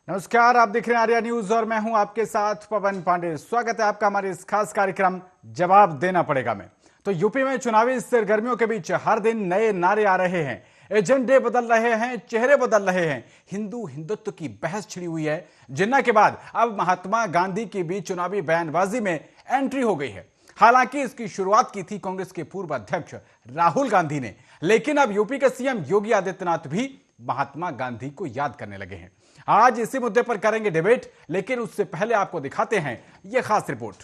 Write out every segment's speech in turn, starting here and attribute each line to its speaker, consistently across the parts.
Speaker 1: नमस्कार, आप देख रहे हैं आर्या न्यूज और मैं हूं आपके साथ पवन पांडे। स्वागत है आपका हमारे इस खास कार्यक्रम जवाब देना पड़ेगा में। तो यूपी में चुनावी सरगर्मियों के बीच हर दिन नए नारे आ रहे हैं, एजेंडे बदल रहे हैं, चेहरे बदल रहे हैं। हिंदू हिंदुत्व की बहस छिड़ी हुई है। जिन्ना के बाद अब महात्मा गांधी की भी चुनावी बयानबाजी में एंट्री हो गई है। हालांकि इसकी शुरुआत की थी कांग्रेस के पूर्व अध्यक्ष राहुल गांधी ने, लेकिन अब यूपी के सीएम योगी आदित्यनाथ भी महात्मा गांधी को याद करने लगे हैं। आज इसी मुद्दे पर करेंगे डिबेट, लेकिन उससे पहले आपको दिखाते हैं यह खास रिपोर्ट।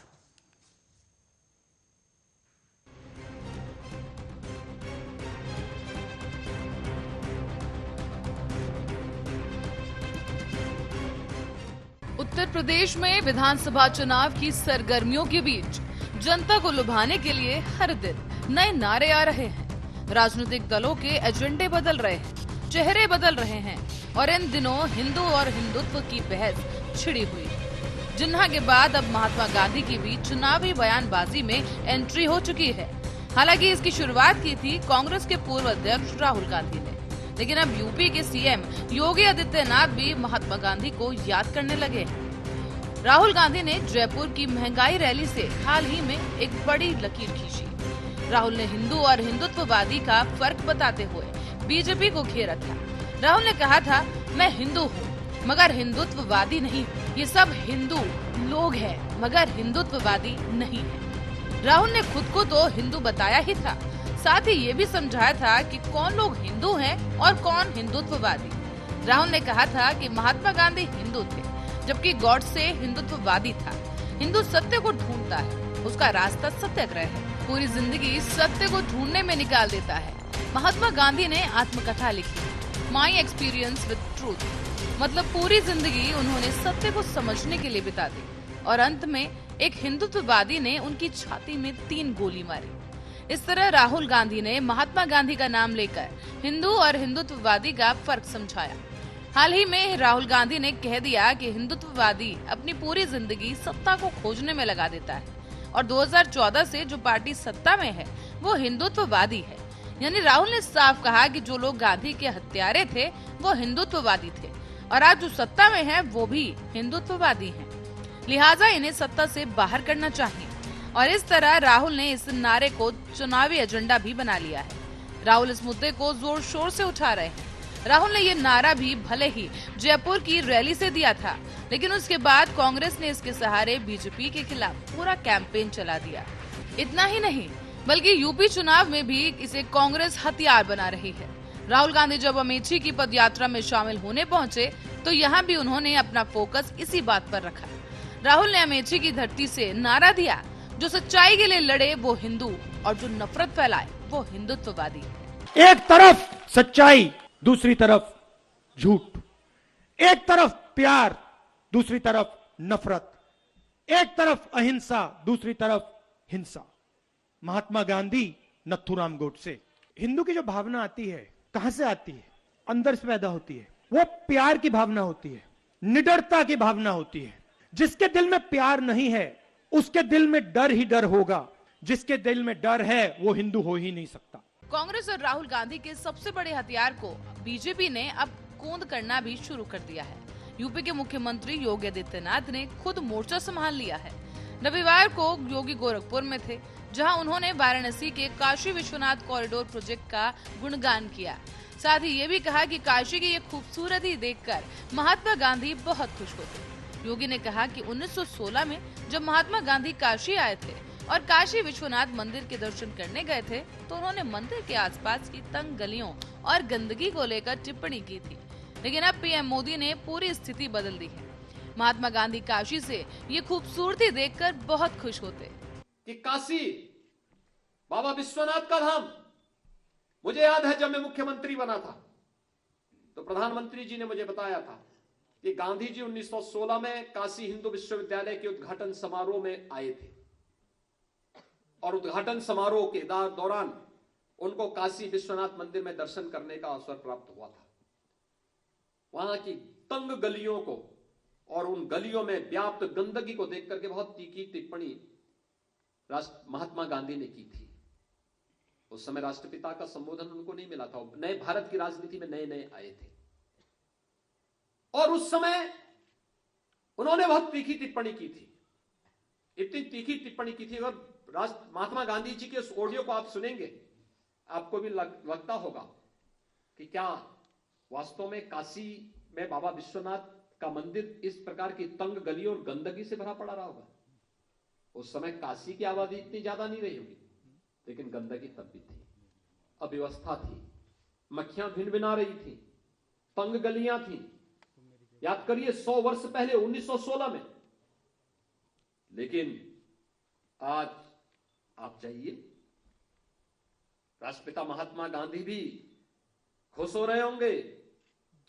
Speaker 2: उत्तर प्रदेश में विधानसभा चुनाव की सरगर्मियों के बीच जनता को लुभाने के लिए हर दिन नए नारे आ रहे हैं। राजनीतिक दलों के एजेंडे बदल रहे हैं, चेहरे बदल रहे हैं और इन दिनों हिंदू और हिंदुत्व की बहस छिड़ी हुई है। जिन्ना के बाद अब महात्मा गांधी की भी चुनावी बयानबाजी में एंट्री हो चुकी है। हालांकि इसकी शुरुआत की थी कांग्रेस के पूर्व अध्यक्ष राहुल गांधी ने, लेकिन अब यूपी के सीएम योगी आदित्यनाथ भी महात्मा गांधी को याद करने लगे हैं। राहुल गांधी ने जयपुर की महंगाई रैली से हाल ही में एक बड़ी लकीर खींची। राहुल ने हिंदू और हिंदुत्ववादी का फर्क बताते हुए बीजेपी को घेरा था। राहुल ने कहा था, मैं हिंदू हूँ मगर हिंदुत्ववादी नहीं हूँ। ये सब हिंदू लोग हैं मगर हिंदुत्ववादी नहीं है। राहुल ने खुद को तो हिंदू बताया ही था, साथ ही ये भी समझाया था कि कौन लोग हिंदू हैं और कौन हिंदुत्ववादी। राहुल ने कहा था कि महात्मा गांधी हिंदू थे, जबकि गॉडसे हिंदुत्ववादी था। हिंदू सत्य को ढूंढता है, उसका रास्ता सत्याग्रह है। पूरी जिंदगी सत्य को ढूंढने में निकाल देता है। महात्मा गांधी ने आत्मकथा लिखी, माई एक्सपीरियंस विद ट्रूथ, मतलब पूरी जिंदगी उन्होंने सत्य को समझने के लिए बिता दी और अंत में एक हिंदुत्ववादी ने उनकी छाती में 3 गोली मारी। इस तरह राहुल गांधी ने महात्मा गांधी का नाम लेकर हिंदू और हिंदुत्ववादी का फर्क समझाया। हाल ही में राहुल गांधी ने कह दिया कि हिंदुत्ववादी अपनी पूरी जिंदगी सत्ता को खोजने में लगा देता है और 2014 से जो पार्टी सत्ता में है वो हिंदुत्ववादी है। यानी राहुल ने साफ कहा कि जो लोग गांधी के हत्यारे थे वो हिंदुत्ववादी थे और आज जो सत्ता में है वो भी हिंदुत्ववादी हैं। लिहाजा इन्हें सत्ता से बाहर करना चाहिए और इस तरह राहुल ने इस नारे को चुनावी एजेंडा भी बना लिया है। राहुल इस मुद्दे को जोर शोर से उठा रहे हैं। राहुल ने ये नारा भी भले ही जयपुर की रैली से दिया था, लेकिन उसके बाद कांग्रेस ने इसके सहारे बीजेपी के खिलाफ पूरा कैंपेन चला दिया। इतना ही नहीं बल्कि यूपी चुनाव में भी इसे कांग्रेस हथियार बना रही है। राहुल गांधी जब अमेठी की पदयात्रा में शामिल होने पहुंचे तो यहाँ भी उन्होंने अपना फोकस इसी बात पर रखा। राहुल ने अमेठी की धरती से नारा दिया, जो सच्चाई के लिए लड़े वो हिंदू और जो नफरत फैलाए वो हिंदुत्ववादी।
Speaker 3: एक तरफ सच्चाई, दूसरी तरफ झूठ। एक तरफ प्यार, दूसरी तरफ नफरत। एक तरफ अहिंसा, दूसरी तरफ हिंसा। महात्मा गांधी, नथुराम गोडसे। हिंदू की जो भावना आती है कहां से आती है? अंदर से पैदा होती है। वो प्यार की भावना होती है, निडरता की भावना होती है। जिसके दिल में प्यार नहीं है उसके दिल में डर ही डर होगा। जिसके दिल में डर है वो हिंदू हो ही नहीं सकता।
Speaker 2: कांग्रेस और राहुल गांधी के सबसे बड़े हथियार को बीजेपी ने अब कूंद करना भी शुरू कर दिया है। यूपी के मुख्यमंत्री योगी आदित्यनाथ ने खुद मोर्चा संभाल लिया है। रविवार को योगी गोरखपुर में थे, जहां उन्होंने वाराणसी के काशी विश्वनाथ कॉरिडोर प्रोजेक्ट का गुणगान किया। साथ ही ये भी कहा कि काशी की ये खूबसूरती देखकर महात्मा गांधी बहुत खुश होते। योगी ने कहा कि 1916 में जब महात्मा गांधी काशी आए थे और काशी विश्वनाथ मंदिर के दर्शन करने गए थे तो उन्होंने मंदिर के आसपास की तंग गलियों और गंदगी को लेकर टिप्पणी की थी, लेकिन अब पीएम मोदी ने पूरी स्थिति बदल दी है। महात्मा गांधी काशी से ये खूबसूरती देखकर बहुत खुश होते
Speaker 4: कि काशी बाबा विश्वनाथ का धाम। मुझे याद है जब मैं मुख्यमंत्री बना था तो प्रधानमंत्री जी ने मुझे बताया था कि गांधी जी 1916 में काशी हिंदू विश्वविद्यालय के उद्घाटन समारोह में आए थे और उद्घाटन समारोह के दौरान उनको काशी विश्वनाथ मंदिर में दर्शन करने का अवसर प्राप्त हुआ था। वहां की तंग गलियों को और उन गलियों में व्याप्त गंदगी को देख करके बहुत तीखी टिप्पणी महात्मा गांधी ने की थी। उस समय राष्ट्रपिता का संबोधन उनको नहीं मिला था, नए भारत की राजनीति में नए नए आए थे और उस समय उन्होंने बहुत तीखी टिप्पणी की थी, इतनी तीखी टिप्पणी की थी। अगर महात्मा गांधी जी के उस ऑडियो को आप सुनेंगे, आपको भी लगता होगा कि क्या वास्तव में काशी में बाबा विश्वनाथ का मंदिर इस प्रकार की तंग गलियों और गंदगी से भरा पड़ा रहा होगा। उस समय काशी की आबादी इतनी ज्यादा नहीं रही होगी, लेकिन गंदगी तब भी थी, अव्यवस्था थी, मक्खियां भिन भिना रही थी, तंग गलियां थी। याद करिए 100 वर्ष पहले 1916 में। लेकिन आज आप जाइए, राष्ट्रपिता महात्मा गांधी भी खुश हो रहे होंगे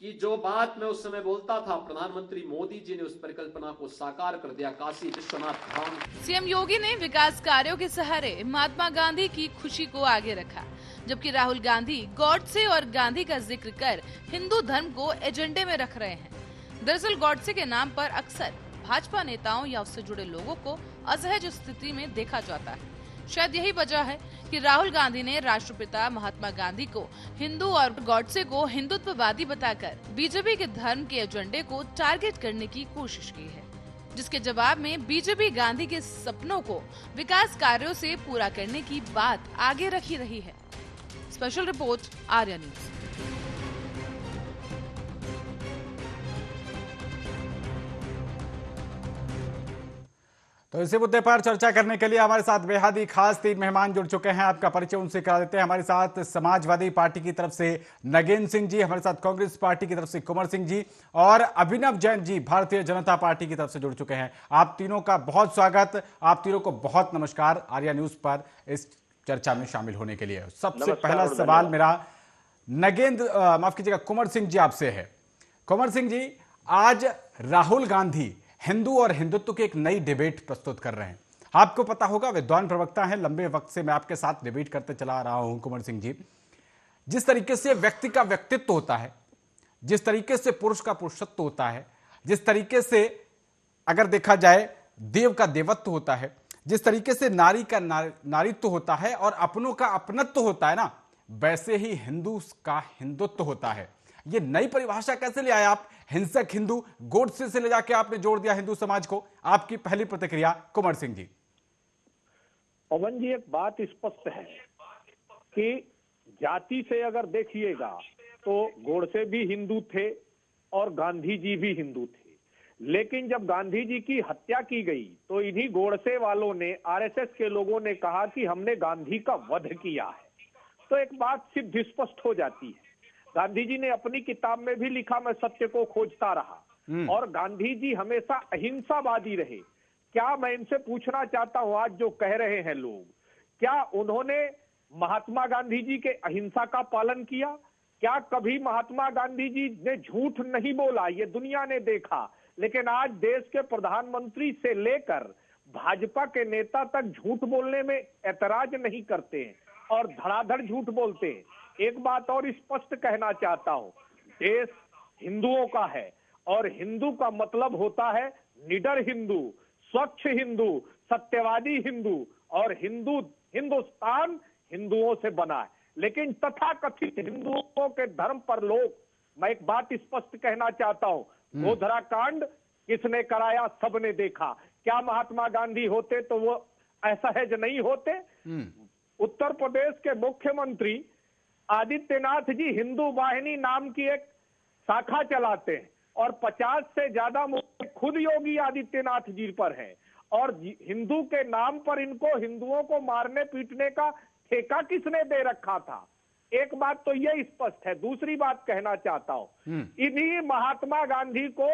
Speaker 4: कि जो बात मैं उस समय बोलता था, प्रधानमंत्री मोदी जी ने उस परिकल्पना को साकार कर दिया, काशी विश्वनाथ धाम।
Speaker 2: सीएम योगी ने विकास कार्यों के सहारे महात्मा गांधी की खुशी को आगे रखा, जबकि राहुल गांधी गॉडसे और गांधी का जिक्र कर हिंदू धर्म को एजेंडे में रख रहे हैं। दरअसल गॉडसे के नाम पर अक्सर भाजपा नेताओं या उससे जुड़े लोगों को असहज स्थिति में देखा जाता है। शायद यही वजह है कि राहुल गांधी ने राष्ट्रपिता महात्मा गांधी को हिंदू और गॉडसे को हिंदुत्ववादी बताकर बीजेपी के धर्म के एजेंडे को टारगेट करने की कोशिश की है, जिसके जवाब में बीजेपी गांधी के सपनों को विकास कार्यों से पूरा करने की बात आगे रखी रही है। Special report Arya news.
Speaker 1: तो इसी मुद्दे पर चर्चा करने के लिए हमारे साथ बेहद ही खास 3 मेहमान जुड़ चुके हैं। आपका परिचय उनसे करा देते हैं। हमारे साथ समाजवादी पार्टी की तरफ से नगेंद्र सिंह जी, हमारे साथ कांग्रेस पार्टी की तरफ से कुंवर सिंह जी और अभिनव जैन जी भारतीय जनता पार्टी की तरफ से जुड़ चुके हैं। आप तीनों का बहुत स्वागत, आप तीनों को बहुत नमस्कार आर्या न्यूज पर इस चर्चा में शामिल होने के लिए। सबसे पहला सवाल मेरा माफ कीजिएगा, कुंवर सिंह जी आपसे है। कुंवर सिंह जी, आज राहुल गांधी हिंदू और हिंदुत्व की एक नई डिबेट प्रस्तुत कर रहे हैं। आपको पता होगा, विद्वान प्रवक्ता हैं, लंबे वक्त से मैं आपके साथ डिबेट करते चला आ रहा हूं। कुंवर सिंह जी, जिस तरीके से व्यक्ति का व्यक्तित्व होता है, जिस तरीके से पुरुष का पुरुषत्व होता है, जिस तरीके से अगर देखा जाए देव का देवत्व होता है, जिस तरीके से नारी का नारीत्व होता है और अपनों का अपनत्व होता है ना, वैसे ही हिंदू का हिंदुत्व होता है। ये नई परिभाषा कैसे ले आए आप? हिंसक हिंदू, गोडसे से ले जाके आपने जोड़ दिया हिंदू समाज को। आपकी पहली प्रतिक्रिया कुंवर सिंह जी।
Speaker 5: पवन जी, एक बात स्पष्ट है कि जाति से अगर देखिएगा तो गोडसे भी हिंदू थे और गांधी जी भी हिंदू थे, लेकिन जब गांधी जी की हत्या की गई तो इन्हीं गोडसे वालों ने, आरएसएस के लोगों ने कहा कि हमने गांधी का वध किया है। तो एक बात सिद्ध स्पष्ट हो जाती है। गांधी जी ने अपनी किताब में भी लिखा, मैं सत्य को खोजता रहा, और गांधी जी हमेशा अहिंसावादी रहे। क्या मैं इनसे पूछना चाहता हूं, आज जो कह रहे हैं लोग, क्या उन्होंने महात्मा गांधी जी के अहिंसा का पालन किया? क्या कभी महात्मा गांधी जी ने झूठ नहीं बोला? ये दुनिया ने देखा। लेकिन आज देश के प्रधानमंत्री से लेकर भाजपा के नेता तक झूठ बोलने में ऐतराज नहीं करते हैं और धड़ाधड़ झूठ बोलते हैं। एक बात और स्पष्ट कहना चाहता हूं, देश हिंदुओं का है और हिंदू का मतलब होता है निडर हिंदू, स्वच्छ हिंदू, सत्यवादी हिंदू, और हिंदुस्तान हिंदुओं से बना है। लेकिन तथाकथित हिंदुओं के धर्म पर लोग, मैं एक बात स्पष्ट कहना चाहता हूं, गोधरा कांड किसने कराया? सबने देखा। क्या महात्मा गांधी होते तो वो असहज नहीं होते? उत्तर प्रदेश के मुख्यमंत्री आदित्यनाथ जी हिंदू वाहिनी नाम की एक शाखा चलाते हैं और 50 से ज्यादा खुद योगी आदित्यनाथ जी पर है, और हिंदू के नाम पर इनको हिंदुओं को मारने पीटने का ठेका किसने दे रखा था? एक बात तो ये स्पष्ट है। दूसरी बात कहना चाहता हूं, इन्हीं महात्मा गांधी को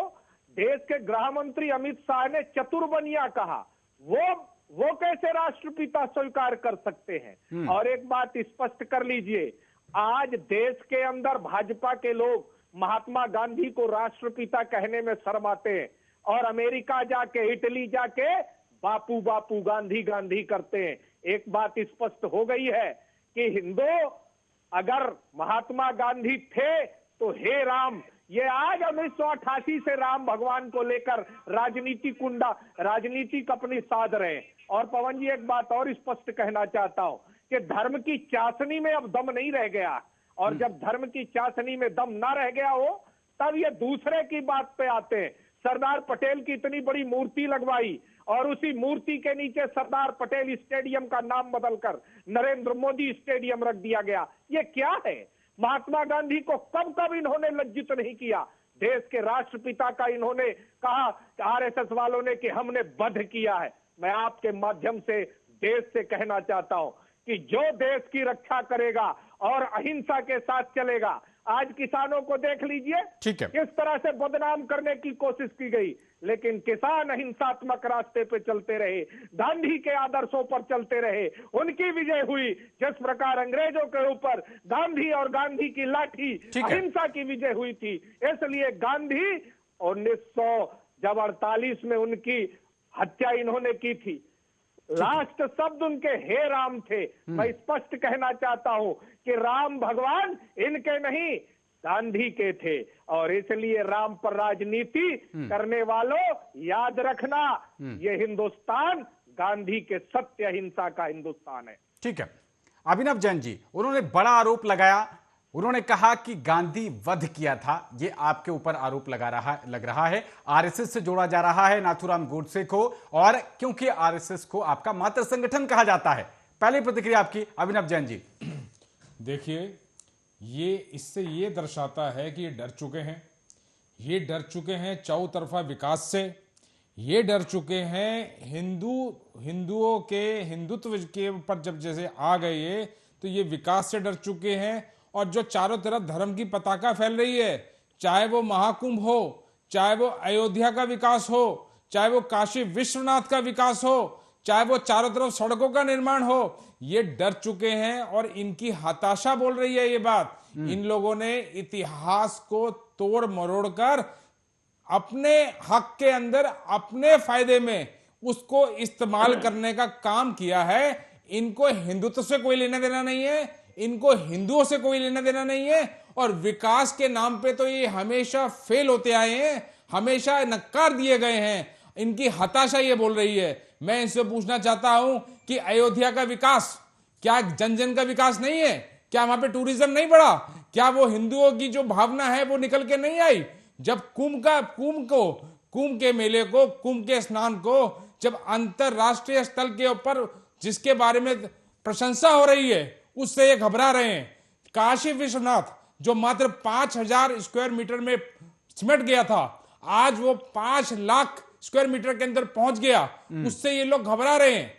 Speaker 5: देश के गृह मंत्री अमित शाह ने चतुर्बनिया कहा। वो कैसे राष्ट्रपिता स्वीकार कर सकते हैं? और एक बात स्पष्ट कर लीजिए, आज देश के अंदर भाजपा के लोग महात्मा गांधी को राष्ट्रपिता कहने में शर्माते हैं और अमेरिका जाके, इटली जाके बापू बापू, गांधी गांधी करते हैं। एक बात स्पष्ट हो गई है कि हिंदू अगर महात्मा गांधी थे तो हे राम, ये आज 1988 से राम भगवान को लेकर राजनीतिक अपनी साध रहे हैं। और पवन जी, एक बात और स्पष्ट कहना चाहता हूं कि धर्म की चाशनी में अब दम नहीं रह गया, और जब धर्म की चाशनी में दम ना रह गया हो तब ये दूसरे की बात पे आते हैं। सरदार पटेल की इतनी बड़ी मूर्ति लगवाई और उसी मूर्ति के नीचे सरदार पटेल स्टेडियम का नाम बदलकर नरेंद्र मोदी स्टेडियम रख दिया गया। ये क्या है? महात्मा गांधी को कब कब इन्होंने लज्जित नहीं किया? देश के राष्ट्रपिता का इन्होंने कहा आरएसएस वालों ने कि हमने वध किया है। मैं आपके माध्यम से देश से कहना चाहता हूं कि जो देश की रक्षा करेगा और अहिंसा के साथ चलेगा, आज किसानों को देख लीजिए
Speaker 1: ठीक है,
Speaker 5: किस तरह से बदनाम करने की कोशिश की गई, लेकिन किसान अहिंसात्मक रास्ते पे चलते रहे, गांधी के आदर्शों पर चलते रहे, उनकी विजय हुई। जिस प्रकार अंग्रेजों के ऊपर गांधी और गांधी की लाठी अहिंसा की विजय हुई थी, इसलिए गांधी 1948 में उनकी हत्या इन्होंने की थी। लास्ट शब्द उनके हे राम थे। मैं स्पष्ट कहना चाहता हूं कि राम भगवान इनके नहीं गांधी के थे, और इसलिए राम पर राजनीति करने वालों याद रखना, ये हिंदुस्तान गांधी के सत्य अहिंसा का हिंदुस्तान है।
Speaker 1: ठीक है, अभिनव जैन जी, उन्होंने बड़ा आरोप लगाया, उन्होंने कहा कि गांधी वध किया था। ये आपके ऊपर आरोप लग रहा है, आरएसएस से जोड़ा जा रहा है नाथूराम गोडसे को, और क्योंकि आरएसएस को आपका मातृ संगठन कहा जाता है। पहली प्रतिक्रिया आपकी अभिनव जैन जी।
Speaker 6: देखिए, ये इससे ये दर्शाता है कि ये डर चुके हैं, ये डर चुके हैं चौतरफा विकास से, ये डर चुके हैं हिंदुओं के हिंदुत्व के ऊपर जब जैसे आ गए ये, तो ये विकास से डर चुके हैं। और जो चारों तरफ धर्म की पताका फैल रही है, चाहे वो महाकुंभ हो, चाहे वो अयोध्या का विकास हो, चाहे वो काशी विश्वनाथ का विकास हो, चाहे वो चारों तरफ सड़कों का निर्माण हो, ये डर चुके हैं और इनकी हताशा बोल रही है ये बात। इन लोगों ने इतिहास को तोड़ मरोड़ कर अपने हक के अंदर अपने फायदे में उसको इस्तेमाल करने का काम किया है। इनको हिंदुत्व से कोई लेना देना नहीं है, इनको हिंदुओं से कोई लेना देना नहीं है, और विकास के नाम पे तो ये हमेशा फेल होते आए हैं, हमेशा नकार दिए गए हैं। इनकी हताशा ये बोल रही है। मैं इनसे पूछना चाहता हूं कि अयोध्या का विकास क्या जन जन का विकास नहीं है? क्या वहां पे टूरिज्म नहीं बढ़ा? क्या वो हिंदुओं की जो भावना है वो निकल के नहीं आई? जब कुंभ के मेले को, कुंभ के स्नान को जब अंतरराष्ट्रीय स्थल के ऊपर जिसके बारे में प्रशंसा हो रही है, उससे ये घबरा रहे हैं। काशी विश्वनाथ जो मात्र 5000 स्क्वायर मीटर में सिमट गया था, आज वो 5 लाख स्क्वायर मीटर के अंदर पहुंच गया, उससे ये लोग घबरा रहे हैं।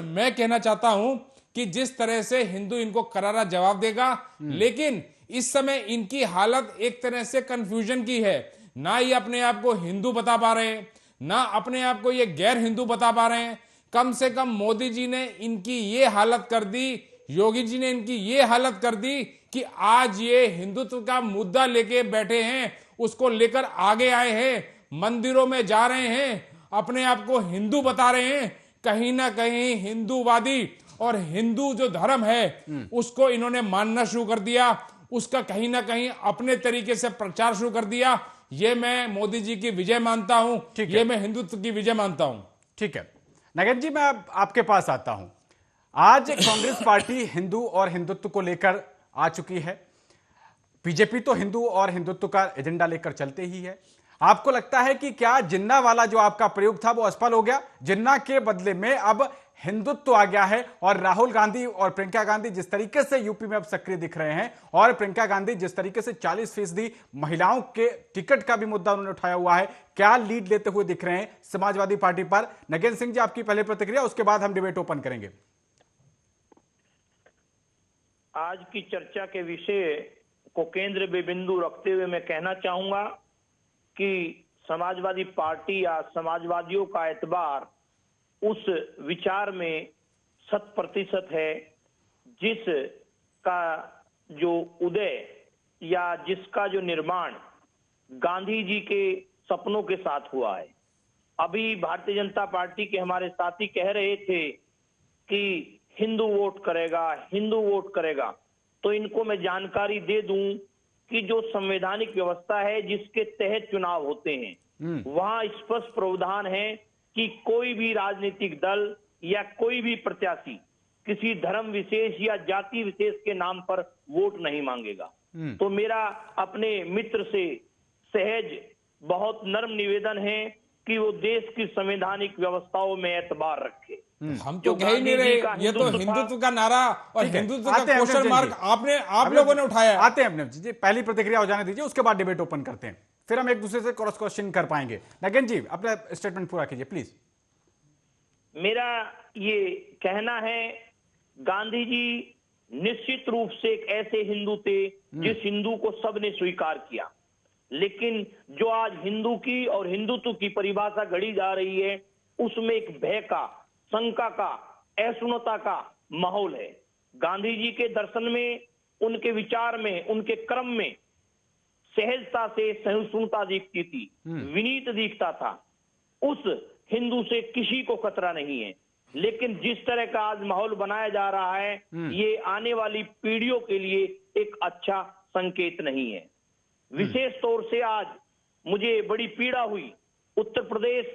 Speaker 6: मैं कहना चाहता हूं कि जिस तरह से हिंदू इनको करारा जवाब देगा, लेकिन इस समय इनकी हालत एक तरह से कंफ्यूजन की है। ना ये अपने आप को हिंदू बता पा रहे हैं, ना अपने आप को ये गैर हिंदू बता पा रहे हैं। कम से कम मोदी जी ने इनकी ये हालत कर दी, योगी जी ने इनकी ये हालत कर दी कि आज ये हिंदुत्व का मुद्दा लेके बैठे हैं, उसको लेकर आगे आए हैं, मंदिरों में जा रहे हैं, अपने आप को हिंदू बता रहे हैं। कहीं ना कहीं हिंदूवादी और हिंदू जो धर्म है उसको इन्होंने मानना शुरू कर दिया, उसका कहीं ना कहीं अपने तरीके से प्रचार शुरू कर दिया। ये मैं मोदी जी की विजय मानता हूं, ये मैं हिंदुत्व की विजय मानता हूं।
Speaker 1: ठीक है नगेन जी, मैं आपके पास आता हूं। आज कांग्रेस पार्टी हिंदू और हिंदुत्व को लेकर आ चुकी है। बीजेपी तो हिंदू और हिंदुत्व का एजेंडा लेकर चलते ही है। आपको लगता है कि क्या जिन्ना वाला जो आपका प्रयोग था वो असफल हो गया? जिन्ना के बदले में अब हिंदुत्व आ गया है, और राहुल गांधी और प्रियंका गांधी जिस तरीके से यूपी में अब सक्रिय दिख रहे हैं, और प्रियंका गांधी जिस तरीके से 40% महिलाओं के टिकट का भी मुद्दा उन्होंने उठाया हुआ है, क्या लीड लेते हुए दिख रहे हैं समाजवादी पार्टी पर? नगेन सिंह जी, आपकी पहले प्रतिक्रिया, उसके बाद हम डिबेट ओपन करेंगे।
Speaker 7: आज की चर्चा के विषय को केंद्र में बिंदु रखते हुए मैं कहना चाहूंगा कि समाजवादी पार्टी या समाजवादियों का एतबार उस विचार में 100% है जिसका जो उदय या जिसका जो निर्माण गांधी जी के सपनों के साथ हुआ है। अभी भारतीय जनता पार्टी के हमारे साथी कह रहे थे कि हिंदू वोट करेगा, हिंदू वोट करेगा, तो इनको मैं जानकारी दे दूं कि जो संवैधानिक व्यवस्था है जिसके तहत चुनाव होते हैं, वहां स्पष्ट प्रावधान है कि कोई भी राजनीतिक दल या कोई भी प्रत्याशी किसी धर्म विशेष या जाति विशेष के नाम पर वोट नहीं मांगेगा। तो मेरा अपने मित्र से सहज बहुत नर्म निवेदन है कि वो देश की संवैधानिक व्यवस्थाओं में एतबार रखे।
Speaker 6: हम तो
Speaker 7: जो
Speaker 6: कह ही नहीं
Speaker 7: गांधी
Speaker 6: रहे,
Speaker 7: जी का
Speaker 6: ये तो हिंदुत्व का नारा और
Speaker 1: ठीक है,
Speaker 6: हिंदुत्व
Speaker 1: आते
Speaker 6: का
Speaker 1: हैं
Speaker 6: क्वेश्चन
Speaker 1: अभिनव
Speaker 6: मार्क
Speaker 1: जैन जी।
Speaker 6: आप लोगों ने उठाया है।
Speaker 1: आते हैं अभिनव जी, पहली प्रतिक्रिया हो जाने दीजिए, उसके बाद डिबेट ओपन करते हैं, फिर हम एक दूसरे से क्रॉस क्वेश्चन कर पाएंगे। नगेन जी अपना स्टेटमेंट पूरा कीजिए प्लीज।
Speaker 7: मेरा ये कहना है, गांधी जी निश्चित रूप से एक ऐसे हिंदू थे जिस हिंदू को सबने स्वीकार किया, लेकिन जो आज हिंदू की और हिंदुत्व की परिभाषा गढ़ी जा रही है उसमें एक भय का, शंका का, असुन्नता का माहौल है। गांधी जी के दर्शन में, उनके विचार में, उनके क्रम में सहजता से सहिष्णुता दिखती थी, विनीत दिखता था। उस हिंदू से किसी को खतरा नहीं है, लेकिन जिस तरह का आज माहौल बनाया जा रहा है ये आने वाली पीढ़ियों के लिए एक अच्छा संकेत नहीं है। विशेष तौर से आज मुझे बड़ी पीड़ा हुई, उत्तर प्रदेश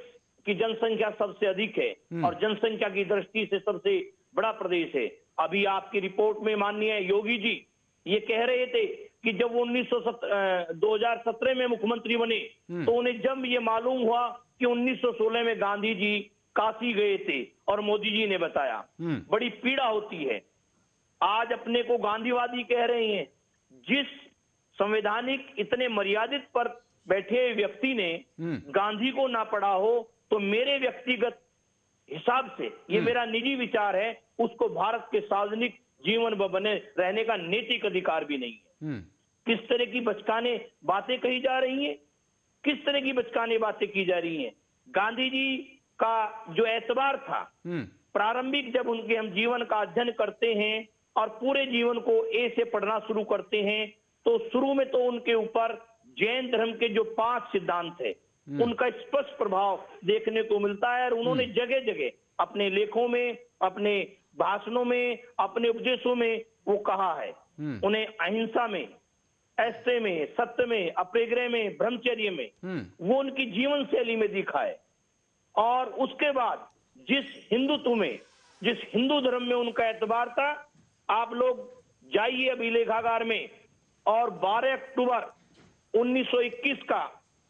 Speaker 7: की जनसंख्या सबसे अधिक है और जनसंख्या की दृष्टि से सबसे बड़ा प्रदेश है। अभी आपकी रिपोर्ट में माननीय योगी जी ये कह रहे थे कि जब वो 2017 में मुख्यमंत्री बने तो उन्हें जब ये मालूम हुआ कि 1916 में गांधी जी काशी गए थे और मोदी जी ने बताया, बड़ी पीड़ा होती है। आज अपने को गांधीवादी कह रहे हैं। जिस संवैधानिक इतने मर्यादित पर बैठे व्यक्ति ने गांधी को ना पढ़ा हो तो मेरे व्यक्तिगत हिसाब से, ये मेरा निजी विचार है, उसको भारत के सार्वजनिक जीवन में बने रहने का नैतिक अधिकार भी नहीं है। किस तरह की बचकाने बातें कही जा रही हैं, किस तरह की बचकाने बातें की जा रही हैं। गांधी जी का जो एतबार था, प्रारंभिक जब उनके हम जीवन का अध्ययन करते हैं और पूरे जीवन को ए से पढ़ना शुरू करते हैं तो शुरू में तो उनके ऊपर जैन धर्म के जो 5 सिद्धांत है उनका स्पष्ट प्रभाव देखने को मिलता है और उन्होंने जगह जगह अपने लेखों में, अपने भाषणों में, अपने उपदेशों में वो कहा है। उन्हें अहिंसा में, ऐसे में, सत्य में, अपरिग्रह में, ब्रह्मचर्य में वो उनकी जीवन शैली में दिखा है। और उसके बाद जिस हिंदुत्व में, जिस हिंदू धर्म में उनका एतबार था, आप लोग जाइए अभिलेखागार में और 12 अक्टूबर 1921 का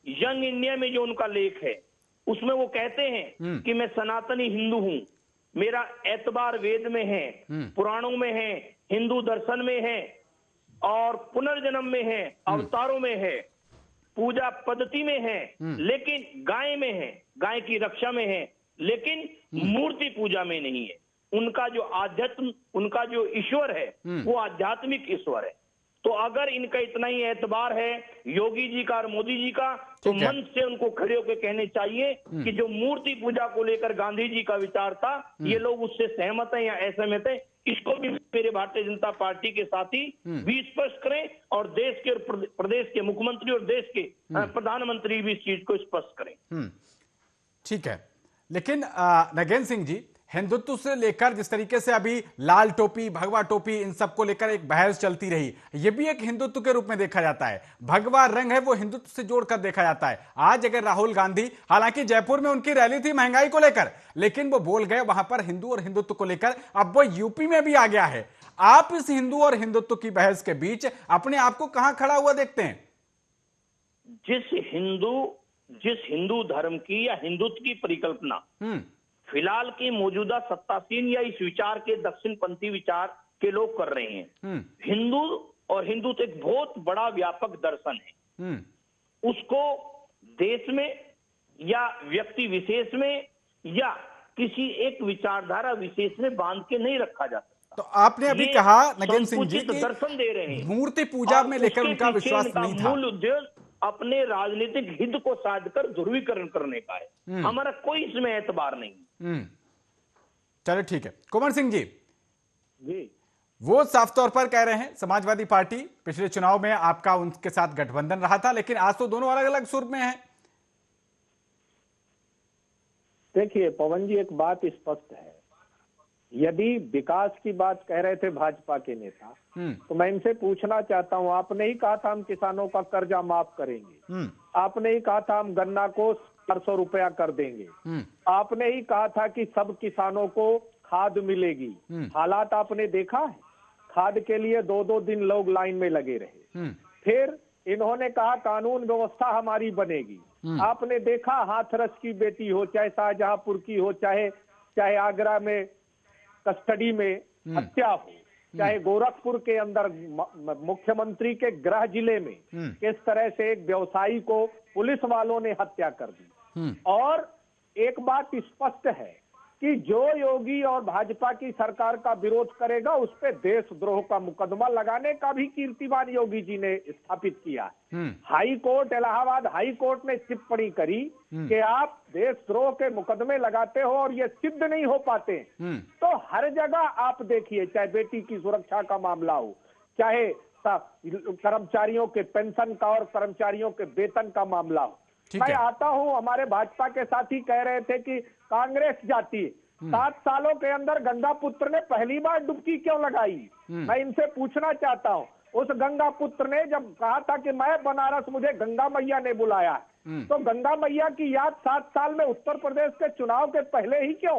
Speaker 7: यंग इंडिया में जो उनका लेख है उसमें वो कहते हैं कि मैं सनातनी हिंदू हूं, मेरा एतबार वेद में है, पुराणों में है, हिंदू दर्शन में है और पुनर्जन्म में है, अवतारों में है, पूजा पद्धति में है, लेकिन गाय में है, गाय की रक्षा में है, लेकिन मूर्ति पूजा में नहीं है। उनका जो आध्यात्म, उनका जो ईश्वर है वो आध्यात्मिक ईश्वर है। तो अगर इनका इतना ही एतबार है योगी जी का और मोदी जी का, तो मंच से उनको खड़े होकर कहने चाहिए कि जो मूर्ति पूजा को लेकर गांधी जी का विचार था ये लोग उससे सहमत हैं या असहमत हैं, इसको भी मेरे भारतीय जनता पार्टी के साथी भी स्पष्ट करें और देश के और प्रदेश के मुख्यमंत्री और देश के प्रधानमंत्री भी इस चीज को स्पष्ट करें।
Speaker 1: ठीक है, लेकिन नगेन सिंह जी, हिंदुत्व से लेकर जिस तरीके से अभी लाल टोपी, भगवा टोपी, इन सबको लेकर एक बहस चलती रही, ये भी एक हिंदुत्व के रूप में देखा जाता है। भगवा रंग है वो हिंदुत्व से जोड़कर देखा जाता है। आज अगर राहुल गांधी, हालांकि जयपुर में उनकी रैली थी महंगाई को लेकर, लेकिन वो बोल गए वहां पर हिंदू और हिंदुत्व को लेकर, अब वो यूपी में भी आ गया है। आप इस हिंदू और हिंदुत्व की बहस के बीच अपने आप को कहां खड़ा हुआ देखते हैं?
Speaker 7: जिस हिंदू धर्म की या हिंदुत्व की परिकल्पना फिलहाल की मौजूदा सत्तासीन या इस विचार के दक्षिणपंथी विचार के लोग कर रहे हैं, हिंदू और हिंदुत्व एक बहुत बड़ा व्यापक दर्शन है। उसको देश में या व्यक्ति विशेष में या किसी एक विचारधारा विशेष में बांध के नहीं रखा जा सकता।
Speaker 1: तो आपने अभी कहा नगेन सिंह जी कि
Speaker 7: दर्शन दे रहे हैं,
Speaker 1: मूर्ति पूजा में लेकर उनका विश्वास नहीं था।
Speaker 7: मूल उद्देश्य अपने राजनीतिक हित को साधकर ध्रुवीकरण करने का है। हमारा कोई इसमें एतबार नहीं।
Speaker 1: चलो ठीक है। कुंवर सिंह जी,
Speaker 5: जी
Speaker 1: वो साफ तौर पर कह रहे हैं समाजवादी पार्टी पिछले चुनाव में आपका उनके साथ गठबंधन रहा था, लेकिन आज तो दोनों अलग अलग सुर में हैं।
Speaker 5: देखिए पवन जी, एक बात स्पष्ट है, यदि विकास की बात कह रहे थे भाजपा के नेता, तो मैं इनसे पूछना चाहता हूं, आपने ही कहा था हम किसानों का कर्जा माफ करेंगे, आपने ही कहा था हम गन्ना को 400 रुपया कर देंगे, आपने ही कहा था कि सब किसानों को खाद मिलेगी। हालात आपने देखा है, खाद के लिए 2-2 दिन लोग लाइन में लगे रहे। फिर इन्होंने कहा कानून व्यवस्था हमारी बनेगी, आपने देखा हाथरस की बेटी हो, चाहे शाहजहांपुर की हो, चाहे आगरा में कस्टडी में हत्या हो, चाहे गोरखपुर के अंदर मुख्यमंत्री के गृह जिले में किस तरह से एक व्यवसायी को पुलिस वालों ने हत्या कर दी। और एक बात स्पष्ट है कि जो योगी और भाजपा की सरकार का विरोध करेगा उस पे देशद्रोह का मुकदमा लगाने का भी कीर्तिमान योगी जी ने स्थापित किया है। High court, Allahabad high court ने टिप्पणी करी कि आप देशद्रोह के मुकदमे लगाते हो और ये सिद्ध नहीं हो पाते। तो हर जगह आप देखिए, चाहे बेटी की सुरक्षा का मामला हो, चाहे कर्मचारियों के पेंशन का और कर्मचारियों के वेतन का मामला हो। मैं आता हूं, हमारे भाजपा के साथी कह रहे थे कि कांग्रेस जाती है। 7 सालों के अंदर गंगा पुत्र ने पहली बार डुबकी क्यों लगाई? मैं इनसे पूछना चाहता हूं। उस गंगा पुत्र ने जब कहा था कि मैं बनारस, मुझे गंगा मैया ने बुलाया, तो गंगा मैया की याद 7 साल में उत्तर प्रदेश के चुनाव के पहले ही क्यों?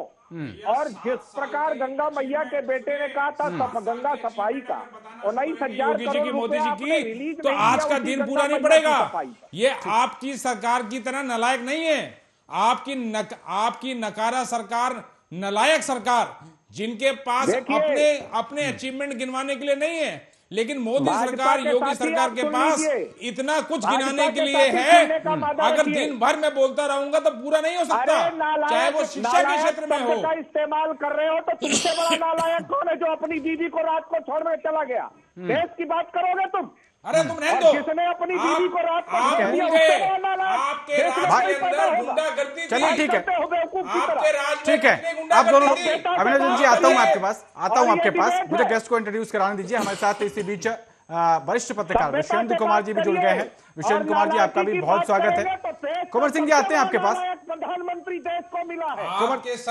Speaker 5: और जिस प्रकार गंगा मैया के बेटे ने कहा था गंगा सफाई का, और 19,000 करोड़
Speaker 6: मोदी जी
Speaker 5: रुपए
Speaker 6: की, तो आज का दिन पूरा नहीं पड़ेगा। ये आपकी सरकार की तरह नालायक नहीं है। आपकी नकारा सरकार, नालायक सरकार, जिनके पास अपने अचीवमेंट गिनवाने के लिए नहीं है, लेकिन मोदी सरकार, योगी सरकार के पास इतना कुछ गिनाने के लिए है। अगर दिन भर मैं बोलता रहूंगा तो पूरा नहीं हो सकता, चाहे वो शिक्षा के क्षेत्र में हो।
Speaker 5: का इस्तेमाल कर रहे हो तो तुमसे बड़ा नालायक कौन है जो अपनी बीवी को रात को छोड़कर चला गया? देश की बात करोगे तुम?
Speaker 6: अरे तुम रहने दो।
Speaker 5: जिसने अपनी बीवी को रात को
Speaker 6: आप
Speaker 5: छोड़ दिया,
Speaker 6: भूल गए,
Speaker 5: उससे बड़ा नालायक
Speaker 6: आपके
Speaker 5: देश में
Speaker 6: राज
Speaker 5: कोई
Speaker 6: के
Speaker 5: पैदा
Speaker 6: अंदर
Speaker 5: होगा।
Speaker 6: गुंडागर्दी थी।
Speaker 1: चलिए ठीक है,
Speaker 6: आपके राज में
Speaker 1: ठीक है।
Speaker 6: कितने
Speaker 1: आप दोनों,
Speaker 6: गुंडागर्दी थी?
Speaker 1: अभिनंदन जी, आता हूं आपके पास,
Speaker 5: और ये
Speaker 1: आपके पास।
Speaker 5: डिबेट
Speaker 1: मुझे
Speaker 5: है।
Speaker 1: गेस्ट को इंट्रोड्यूस कराने दीजिए। हमारे साथ इसी बीच वरिष्ठ पत्रकार विश्वेंद्र कुमार जी भी जुड़ गए हैं। विश्वेंद्र कुमार जी, आपका भी बहुत स्वागत है। कुंवर सिंह जी आते हैं आपके पास।
Speaker 5: प्रधानमंत्री देश को मिला है।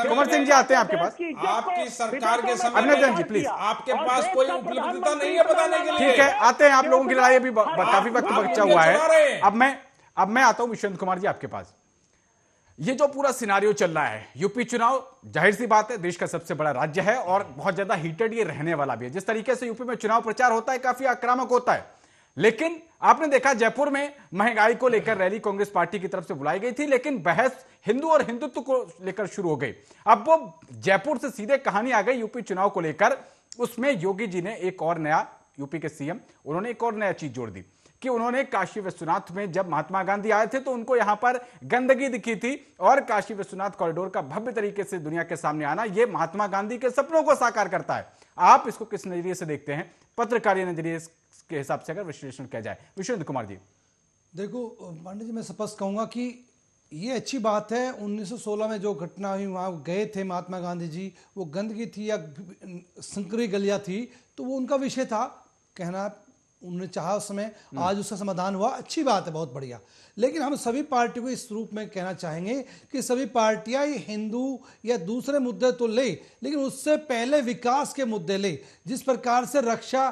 Speaker 1: कुंवर सिंह जी आते हैं आपके पास।
Speaker 6: आपकी सरकार के समय
Speaker 1: अभिनंदन जी प्लीज।
Speaker 6: आपके पास कोई उपलब्धता नहीं है बताने के लिए।
Speaker 1: ठीक है, आते हैं। आप लोगों की लड़ाई अभी काफी वक्त बचा हुआ है। अब मैं आता हूं विश्वेंद्र कुमार जी आपके पास। ये जो पूरा सिनारियो चल रहा है, यूपी चुनाव, जाहिर सी बात है देश का सबसे बड़ा राज्य है और बहुत ज्यादा हीटेड ये रहने वाला भी है। जिस तरीके से यूपी में चुनाव प्रचार होता है काफी आक्रामक होता है, लेकिन आपने देखा जयपुर में महंगाई को लेकर रैली कांग्रेस पार्टी की तरफ से बुलाई गई थी, लेकिन बहस हिंदू और हिंदुत्व को लेकर शुरू हो गई। अब वो जयपुर से सीधे कहानी आ गई यूपी चुनाव को लेकर। उसमें योगी जी ने एक और नया, यूपी के सीएम, उन्होंने एक और नया चीज जोड़ दी कि उन्होंने काशी विश्वनाथ में जब महात्मा गांधी आए थे तो उनको यहां पर गंदगी दिखी थी, और काशी विश्वनाथ कॉरिडोर का भव्य तरीके से दुनिया के सामने आना यह महात्मा गांधी के सपनों को साकार करता है। आप इसको किस नजरिए से देखते हैं, पत्रकारिता नजरिए के हिसाब से अगर विश्लेषण किया जाए? विश्वेंद्र कुमार जी।
Speaker 8: देखो पांडे जी, मैं स्पष्ट कहूंगा कि ये अच्छी बात है। 1916 में जो घटना हुई, वहाँ गए थे महात्मा गांधी जी, वो गंदगी थी या संकरी गलियां थी तो वो उनका विषय था, कहना उन्होंने चाहा उस समय, आज उसका समाधान हुआ, अच्छी बात है, बहुत बढ़िया। लेकिन हम सभी पार्टियों को इस रूप में कहना चाहेंगे कि सभी पार्टियां ये हिंदू या दूसरे मुद्दे तो ले, लेकिन उससे पहले विकास के मुद्दे ले। जिस प्रकार से रक्षा,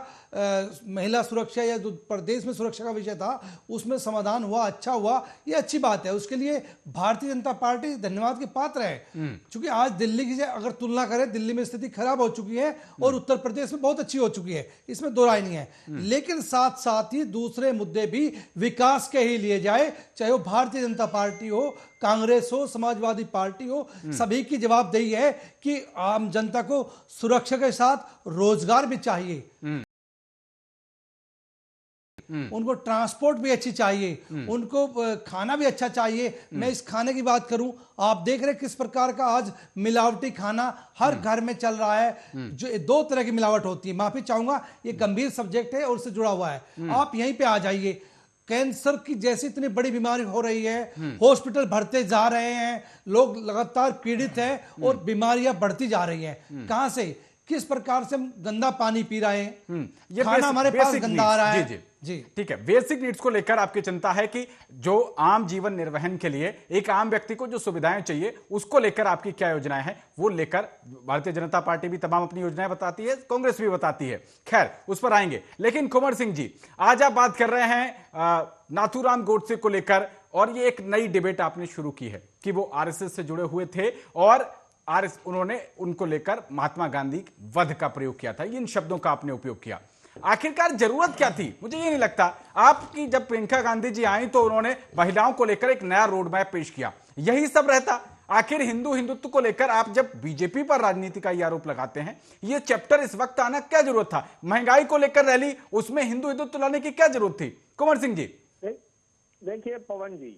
Speaker 8: महिला सुरक्षा या जो प्रदेश में सुरक्षा का विषय था उसमें समाधान हुआ, अच्छा हुआ, ये अच्छी बात है। उसके लिए भारतीय जनता पार्टी धन्यवाद के पात्र है, क्योंकि आज दिल्ली की अगर तुलना करें, दिल्ली में स्थिति खराब हो चुकी है और उत्तर प्रदेश में बहुत अच्छी हो चुकी है, इसमें दो राय नहीं है। लेकिन साथ साथ ही दूसरे मुद्दे भी विकास के ही लिए जाए, चाहे वो भारतीय जनता पार्टी हो, कांग्रेस हो, समाजवादी पार्टी हो, सभी की जवाबदेही है कि आम जनता को सुरक्षा के साथ रोजगार भी चाहिए, उनको ट्रांसपोर्ट भी अच्छी चाहिए, उनको खाना भी अच्छा चाहिए। मैं इस खाने की बात करूं, आप देख रहे किस प्रकार का आज मिलावटी खाना हर घर में चल रहा है, जो 2 तरह की मिलावट होती है। माफी चाहूंगा, ये गंभीर सब्जेक्ट है और उससे जुड़ा हुआ है। आप यहीं पे आ जाइए, कैंसर की जैसी इतनी बड़ी बीमारी हो रही है, हॉस्पिटल भरते जा रहे हैं, लोग लगातार पीड़ित हैं और बीमारियां बढ़ती जा रही हैं। कहां से, किस प्रकार से हम गंदा पानी पी रहे हैं, ये खाना हमारे पास गंदा आ रहा है।
Speaker 1: जी ठीक है, बेसिक नीड्स को लेकर आपकी चिंता है कि जो आम जीवन निर्वहन के लिए एक आम व्यक्ति को जो सुविधाएं चाहिए उसको लेकर आपकी क्या योजनाएं हैं, वो लेकर भारतीय जनता पार्टी भी तमाम अपनी योजनाएं बताती है, कांग्रेस भी बताती है, खैर उस पर आएंगे। लेकिन कुंवर सिंह जी, आज आप बात कर रहे हैं नाथूराम गोडसे को लेकर, और ये एक नई डिबेट आपने शुरू की है कि वो आरएसएस से जुड़े हुए थे और उन्होंने उनको लेकर महात्मा गांधी वध का प्रयोग किया था, इन शब्दों का आपने उपयोग किया। आखिरकार जरूरत क्या थी? मुझे ये नहीं लगता। आपकी जब प्रियंका गांधी जी आई तो उन्होंने महिलाओं को लेकर एक नया रोड मैप पेश किया, यही सब रहता। आखिर हिंदुत्व को लेकर आप जब बीजेपी पर राजनीति का ये आरोप लगाते हैं, ये चैप्टर इस वक्त आना क्या जरूरत था? महंगाई को लेकर रैली, उसमें हिंदुत्व लाने की क्या जरूरत थी? कुंवर सिंह जी।
Speaker 5: देखिए पवन जी,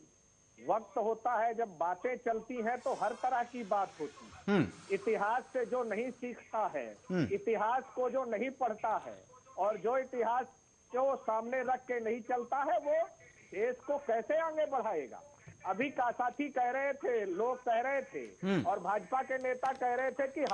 Speaker 5: वक्त होता है जब बातें चलती हैं तो हर तरह की बात होती है। इतिहास से जो नहीं सीखता है, इतिहास को जो नहीं पढ़ता है और जो इतिहास को सामने रख के नहीं चलता है, वो देश को कैसे आगे बढ़ाएगा? अभी का साथी कह रहे थे, लोग कह रहे थे और भाजपा के नेता कह रहे थे कि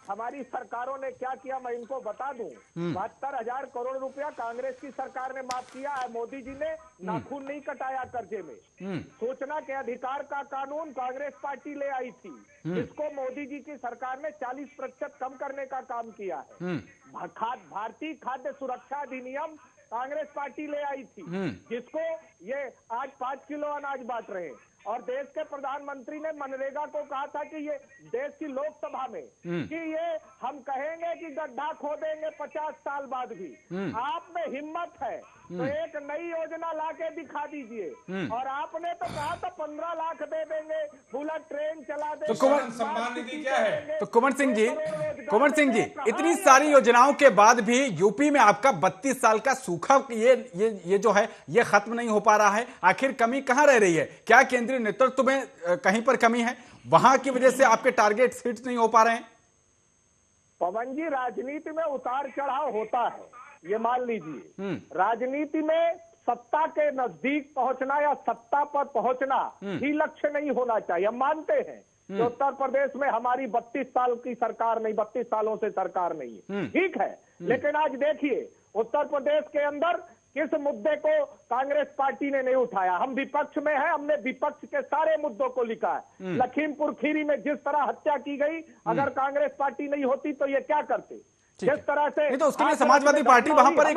Speaker 5: हमारी सरकारों ने क्या किया। मैं इनको बता दूं, 72,000 करोड़ रुपया कांग्रेस की सरकार ने माफ किया है। मोदी जी ने नाखून नहीं कटाया कर्जे में। सूचना के अधिकार का कानून कांग्रेस पार्टी ले आई थी, जिसको मोदी जी की सरकार ने 40% कम करने का काम किया है। भारतीय खाद्य सुरक्षा अधिनियम कांग्रेस पार्टी ले आई थी, जिसको ये आज 5 किलो अनाज बांट रहे हैं। और देश के प्रधानमंत्री ने मनरेगा को कहा था कि ये देश की लोकसभा में कि ये हम कहेंगे कि गड्ढा खोदेंगे 50 साल बाद भी। आप में हिम्मत है तो एक नई योजना लाके दिखा दीजिए। और आपने तो कहा था 15 लाख दे देंगे, बुलेट ट्रेन चला देंगे।
Speaker 1: तो सम्मान निधि क्या है? तो कुंवर सिंह जी, इतनी सारी योजनाओं के बाद भी यूपी में आपका 32 साल का सूखा ये जो है ये खत्म नहीं हो पा रहा है। आखिर कमी कहां रह रही है? क्या केंद्रीय नेतृत्व में कहीं पर कमी है? वहां की वजह से आपके टारगेट हिट नहीं हो पा रहे हैं?
Speaker 5: पवन जी, राजनीति में उतार चढ़ाव होता है, ये मान लीजिए। राजनीति में सत्ता के नजदीक पहुंचना या सत्ता पर पहुंचना ही लक्ष्य नहीं होना चाहिए। हम मानते हैं कि उत्तर प्रदेश में हमारी 32 साल की सरकार नहीं, 32 सालों से सरकार नहीं है, ठीक है। लेकिन आज देखिए उत्तर प्रदेश के अंदर किस मुद्दे को कांग्रेस पार्टी ने नहीं उठाया। हम विपक्ष में हैं, हमने विपक्ष के सारे मुद्दों को लिखा है। लखीमपुर खीरी में जिस तरह हत्या की गई, अगर कांग्रेस पार्टी नहीं होती तो ये क्या करते? जिस तरह से
Speaker 1: नहीं, तो उसके लिए समाजवादी पार्टी वहां पर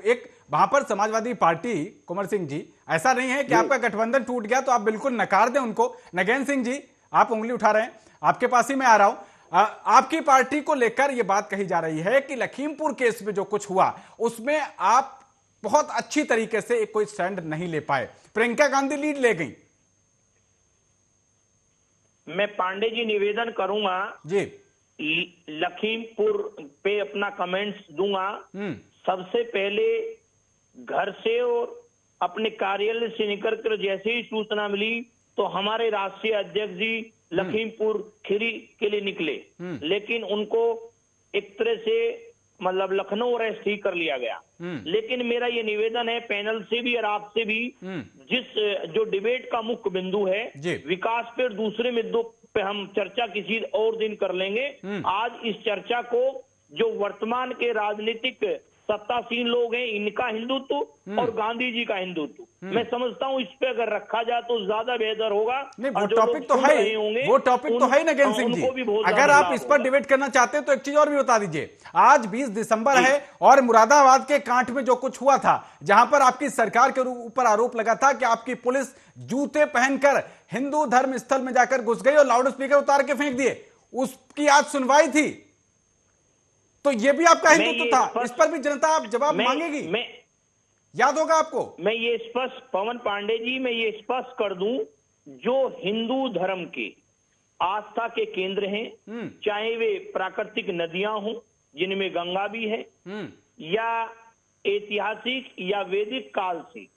Speaker 1: एक वहां पर समाजवादी पार्टी, कुंवर सिंह जी, ऐसा नहीं है कि आपका गठबंधन टूट गया तो आप बिल्कुल नकार दें उनको। नगेन सिंह जी, आप उंगली उठा रहे हैं, आपके पास ही मैं आ रहा हूं। आपकी पार्टी को लेकर यह बात कही जा रही है कि लखीमपुर केस में जो कुछ हुआ उसमें आप बहुत अच्छी तरीके से एक कोई स्टैंड नहीं ले पाए। प्रियंका गांधी लीड ले गई।
Speaker 7: मैं पांडे जी निवेदन करूंगा
Speaker 1: जी,
Speaker 7: लखीमपुर पे अपना कमेंट्स दूंगा। सबसे पहले घर से और अपने कार्यालय से निकलकर जैसे ही सूचना मिली तो हमारे राष्ट्रीय अध्यक्ष जी लखीमपुर खीरी के लिए निकले, लेकिन उनको एक तरह से मतलब लखनऊ अरेस्ट ही कर लिया गया। लेकिन मेरा ये निवेदन है पैनल से भी और आपसे भी, जो डिबेट का मुख्य बिंदु है विकास पे और दूसरे मुद्दों पे हम चर्चा किसी और दिन कर लेंगे। आज इस चर्चा को जो वर्तमान के राजनीतिक सत्तासीन लोग हैं, इनका हिंदुत्व और गांधी जी का हिंदुत्व, मैं समझता हूं इस पे अगर रखा जाए तो ज्यादा बेहतर होगा।
Speaker 1: नहीं, वो टॉपिक तो है, वो टॉपिक तो है नगेन सिंह जी। अगर आप इस पर डिबेट करना चाहते हैं तो एक चीज और भी बता दीजिए। आज 20 दिसंबर है और मुरादाबाद के कांठ में जो कुछ हुआ था, जहां पर आपकी सरकार के ऊपर आरोप लगा था कि आपकी पुलिस जूते पहनकर हिंदू धर्म स्थल में जाकर घुस गई और लाउड स्पीकर उतार के फेंक दिए, उसकी आज सुनवाई थी। तो ये भी आपका हिंदुत्व था, इस पर भी जनता आप जवाब मांगेगी, याद होगा आपको।
Speaker 7: मैं ये स्पष्ट, पवन पांडे जी, मैं ये स्पष्ट कर दूं, जो हिंदू धर्म के आस्था के केंद्र हैं, चाहे वे प्राकृतिक नदियां हों जिनमें गंगा भी है, या ऐतिहासिक या वैदिक काल से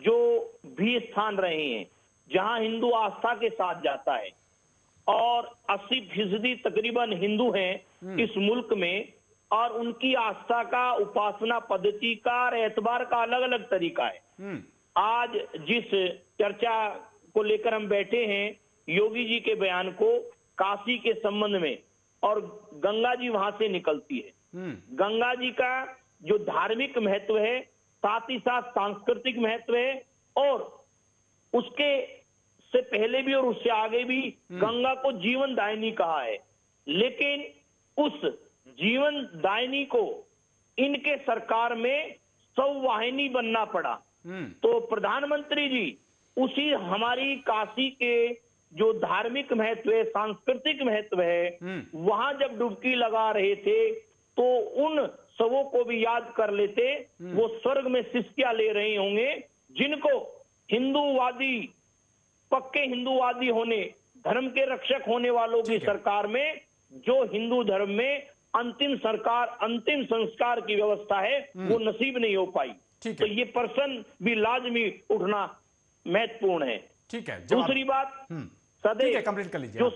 Speaker 7: जो भी स्थान रहे हैं जहां हिंदू आस्था के साथ जाता है, और 80% तकरीबन हिंदू हैं इस मुल्क में, और उनकी आस्था का, उपासना पद्धति का और एतबार का अलग अलग तरीका है। आज जिस चर्चा को लेकर हम बैठे हैं, योगी जी के बयान को काशी के संबंध में, और गंगा जी वहां से निकलती है, गंगा जी का जो धार्मिक महत्व है, साथ ही साथ सांस्कृतिक महत्व है, और उसके से पहले भी और उससे आगे भी गंगा को जीवन दायिनी कहा है। लेकिन उस जीवन दायिनी को इनके सरकार में सौवाहिनी बनना पड़ा। तो प्रधानमंत्री जी उसी हमारी काशी के जो धार्मिक महत्व है, सांस्कृतिक महत्व है, वहां जब डुबकी लगा रहे थे तो उन सबों को भी याद कर लेते, वो स्वर्ग में सिस्कियां ले रहे होंगे, जिनको हिंदूवादी, पक्के हिंदूवादी होने, धर्म के रक्षक होने वालों की सरकार में, जो हिंदू धर्म में अंतिम संस्कार की व्यवस्था है, वो नसीब नहीं हो पाई। तो ये प्रश्न भी लाजमी उठना महत्वपूर्ण है।
Speaker 1: ठीक है।
Speaker 7: दूसरी बात, सदैव
Speaker 1: कंप्लीट कर लीजिए।
Speaker 7: जो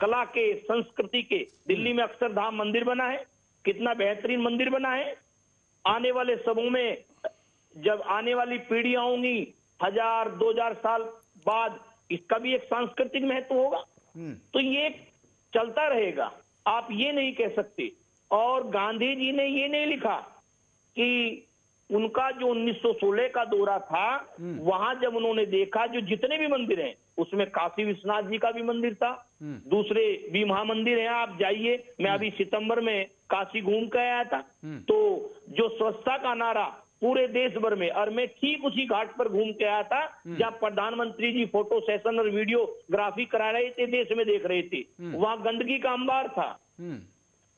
Speaker 7: कला के, संस्कृति के, दिल्ली में अक्षरधाम मंदिर बना है, कितना बेहतरीन मंदिर बना है। आने वाले समूह में जब आने वाली पीढ़ियां होंगी, 1000-2000 साल बाद, इसका भी एक सांस्कृतिक महत्व होगा। तो ये चलता रहेगा, आप ये नहीं कह सकते। और गांधी जी ने ये नहीं लिखा कि उनका जो 1916 का दौरा था, वहां जब उन्होंने देखा जो जितने भी मंदिर हैं, उसमें काशी विश्वनाथ जी का भी मंदिर था, दूसरे भी महामंदिर हैं, आप जाइए। मैं अभी सितंबर में काशी घूम के आया था, तो जो स्वच्छता का नारा पूरे देश भर में, और मैं ठीक उसी घाट पर घूम के आया था जहां प्रधानमंत्री जी फोटो सेशन और वीडियोग्राफी करा रहे थे, देश में देख रहे थे। वहां गंदगी का अंबार था,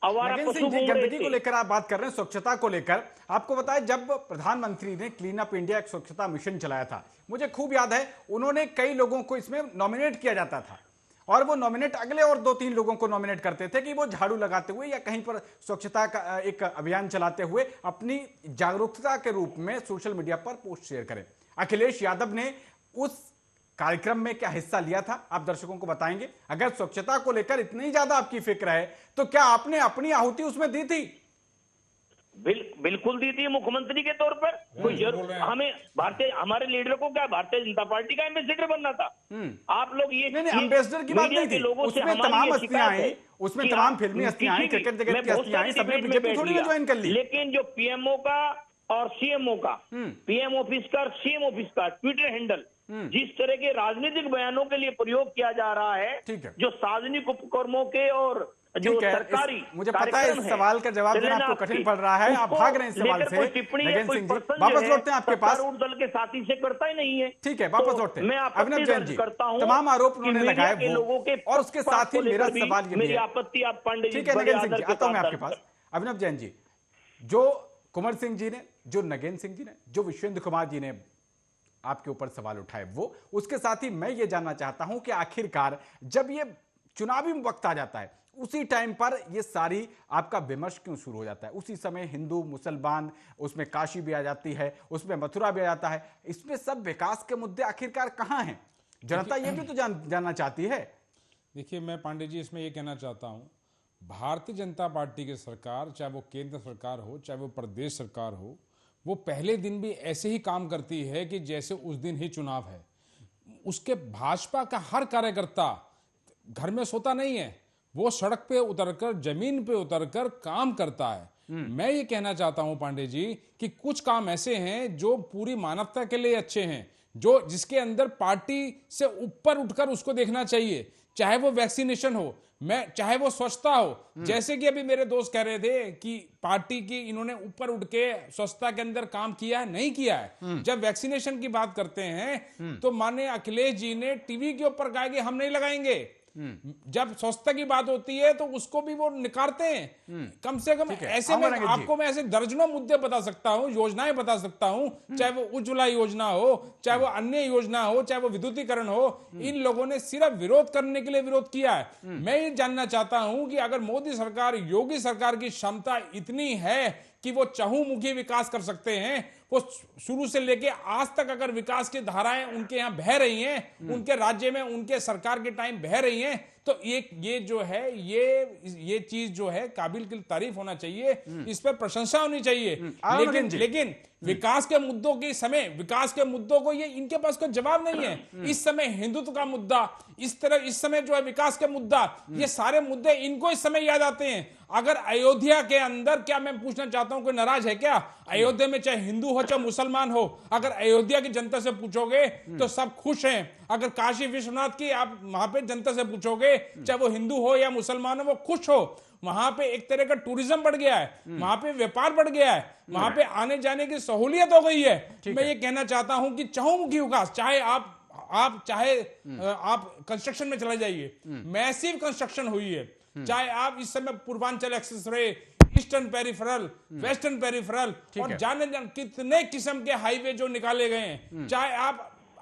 Speaker 7: आवारा पशु घूम रहे
Speaker 1: गंदगी
Speaker 7: थे।
Speaker 1: को लेकर आप बात कर रहे हैं, स्वच्छता को लेकर आपको बताया, जब प्रधानमंत्री ने क्लीन अप इंडिया एक स्वच्छता मिशन चलाया था, मुझे खूब याद है, उन्होंने कई लोगों को इसमें नॉमिनेट किया जाता था, और वो नॉमिनेट अगले और 2-3 लोगों को नॉमिनेट करते थे कि वो झाड़ू लगाते हुए या कहीं पर स्वच्छता का एक अभियान चलाते हुए अपनी जागरूकता के रूप में सोशल मीडिया पर पोस्ट शेयर करें। अखिलेश यादव ने उस कार्यक्रम में क्या हिस्सा लिया था, आप दर्शकों को बताएंगे? अगर स्वच्छता को लेकर इतनी ज्यादा आपकी फिक्र है, तो क्या आपने अपनी आहुति उसमें दी थी?
Speaker 7: बिल्कुल दी थी, मुख्यमंत्री के तौर पर। कोई हमें हमारे लीडर को क्या भारतीय जनता पार्टी का एम्बेसडर बनना था? आप लोग ये
Speaker 1: नहीं, एम्बेसडर की बात नहीं थी, उसमें तमाम हस्तियां आई, उसमें तमाम फिल्मी हस्तियां आई, क्रिकेट जगत की हस्तियां आई, सबने बीजेपी थोड़ी ना ज्वाइन कर ली।
Speaker 7: लेकिन जो पीएमओ का और सीएमओ का, पीएम ऑफिस का और सीएम ऑफिस का ट्विटर हैंडल जिस तरह के राजनीतिक बयानों के लिए प्रयोग किया जा रहा है, जो सार्वजनिक उपक्रमों के और जो सरकारी,
Speaker 1: मुझे पता है इस सवाल का जवाब देना आपको कठिन पड़ रहा है, आप भाग रहे हैं इस सवाल से। नगेन सिंह जी, वापस लौटते हैं आपके पास।
Speaker 7: दल के साथी से करता ही नहीं है।
Speaker 1: ठीक है, वापस लौटते हैं।
Speaker 7: मैं
Speaker 1: अभिनव जैन जी, तमाम आरोप उन्होंने लगाए वो, और उसके साथ ही मेरा सवाल ये भी है,
Speaker 7: आपत्ति आप पांडे जी,
Speaker 1: ठीक है नगेन सिंह जी, आता हूं मैं आपके पास। अभिनव जैन जी, जो कुंवर सिंह जी ने, जो नगेन सिंह जी ने, जो विश्वेंद्र कुमार जी ने आपके ऊपर सवाल उठाए, वो, उसके साथ ही मैं ये जानना चाहता हूं कि आखिरकार जब ये चुनावी वक्त आ जाता है, उसी टाइम पर ये सारी आपका विमर्श क्यों शुरू हो जाता है? उसी समय हिंदू मुसलमान, उसमें काशी भी आ जाती है, उसमें मथुरा भी आ जाता है, इसमें सब विकास के मुद्दे आखिरकार कहां हैं? जनता ये भी तो जानना चाहती है।
Speaker 6: देखिए, मैं पांडे जी इसमें ये कहना चाहता हूं, भारतीय जनता पार्टी की सरकार, चाहे वो केंद्र सरकार हो, चाहे वो प्रदेश सरकार हो, वो पहले दिन भी ऐसे ही काम करती है कि जैसे उस दिन ही चुनाव है। उसके भाजपा का हर कार्यकर्ता घर में सोता नहीं है, वो सड़क पे उतरकर, जमीन पे उतरकर काम करता है। मैं ये कहना चाहता हूं पांडे जी कि कुछ काम ऐसे हैं जो पूरी मानवता के लिए अच्छे हैं, जो जिसके अंदर पार्टी से ऊपर उठकर उसको देखना चाहिए, चाहे वो वैक्सीनेशन हो, चाहे वो स्वच्छता हो। जैसे कि अभी मेरे दोस्त कह रहे थे कि पार्टी की इन्होंने ऊपर उठ के स्वच्छता के अंदर काम किया है, नहीं किया है। जब वैक्सीनेशन की बात करते हैं तो माननीय अखिलेश जी ने टीवी के ऊपर कहा कि हम नहीं लगाएंगे। जब स्वच्छता की बात होती है तो उसको भी वो निकारते हैं। कम से कम ऐसे में आपको मैं ऐसे दर्जनों मुद्दे बता सकता हूं, योजनाएं बता सकता हूं, चाहे वो उज्ज्वला योजना हो, चाहे वो अन्य योजना हो, चाहे वो विद्युतीकरण हो, इन लोगों ने सिर्फ विरोध करने के लिए विरोध किया है। मैं ये जानना चाहता हूं कि अगर मोदी सरकार, योगी सरकार की क्षमता इतनी है कि वो चहुमुखी विकास कर सकते हैं, वो शुरू से लेके आज तक अगर विकास की धाराएं उनके यहां बह रही हैं, उनके राज्य में, उनके सरकार के टाइम बह रही हैं, तो ये जो है, ये चीज जो है काबिल की तारीफ होना चाहिए, इस पर प्रशंसा होनी चाहिए। लेकिन विकास के मुद्दों के समय, विकास के मुद्दों को ये इनके पास कोई जवाब नहीं है। इस समय हिंदुत्व का मुद्दा, इस समय जो है विकास के मुद्दा, ये सारे मुद्दे इनको इस समय याद आते हैं। अगर अयोध्या के अंदर, क्या मैं पूछना चाहता हूं, कोई नाराज है क्या? अयोध्या में चाहे हिंदू हो चाहे मुसलमान हो, अगर अयोध्या की जनता से पूछोगे तो सब खुश हैं। अगर काशी विश्वनाथ की आप वहां पे जनता से पूछोगे, चाहे वो हिंदू हो या मुसलमान हो, वो खुश हो। वहां पे एक तरह का टूरिज्म बढ़ गया है, वहां पे व्यापार बढ़ गया है, वहां पे आने जाने की सहूलियत हो गई है। मैं ये कहना चाहता हूं कि चहुमुखी विकास, चाहे आप कंस्ट्रक्शन में चले जाइए, मैसिव कंस्ट्रक्शन हुई है, चाहे आप इस समय Purvanchal express way, eastern peripheral, western peripheral और जाने कितने किस्म के हाईवे जो निकाले गए हैं। चाहे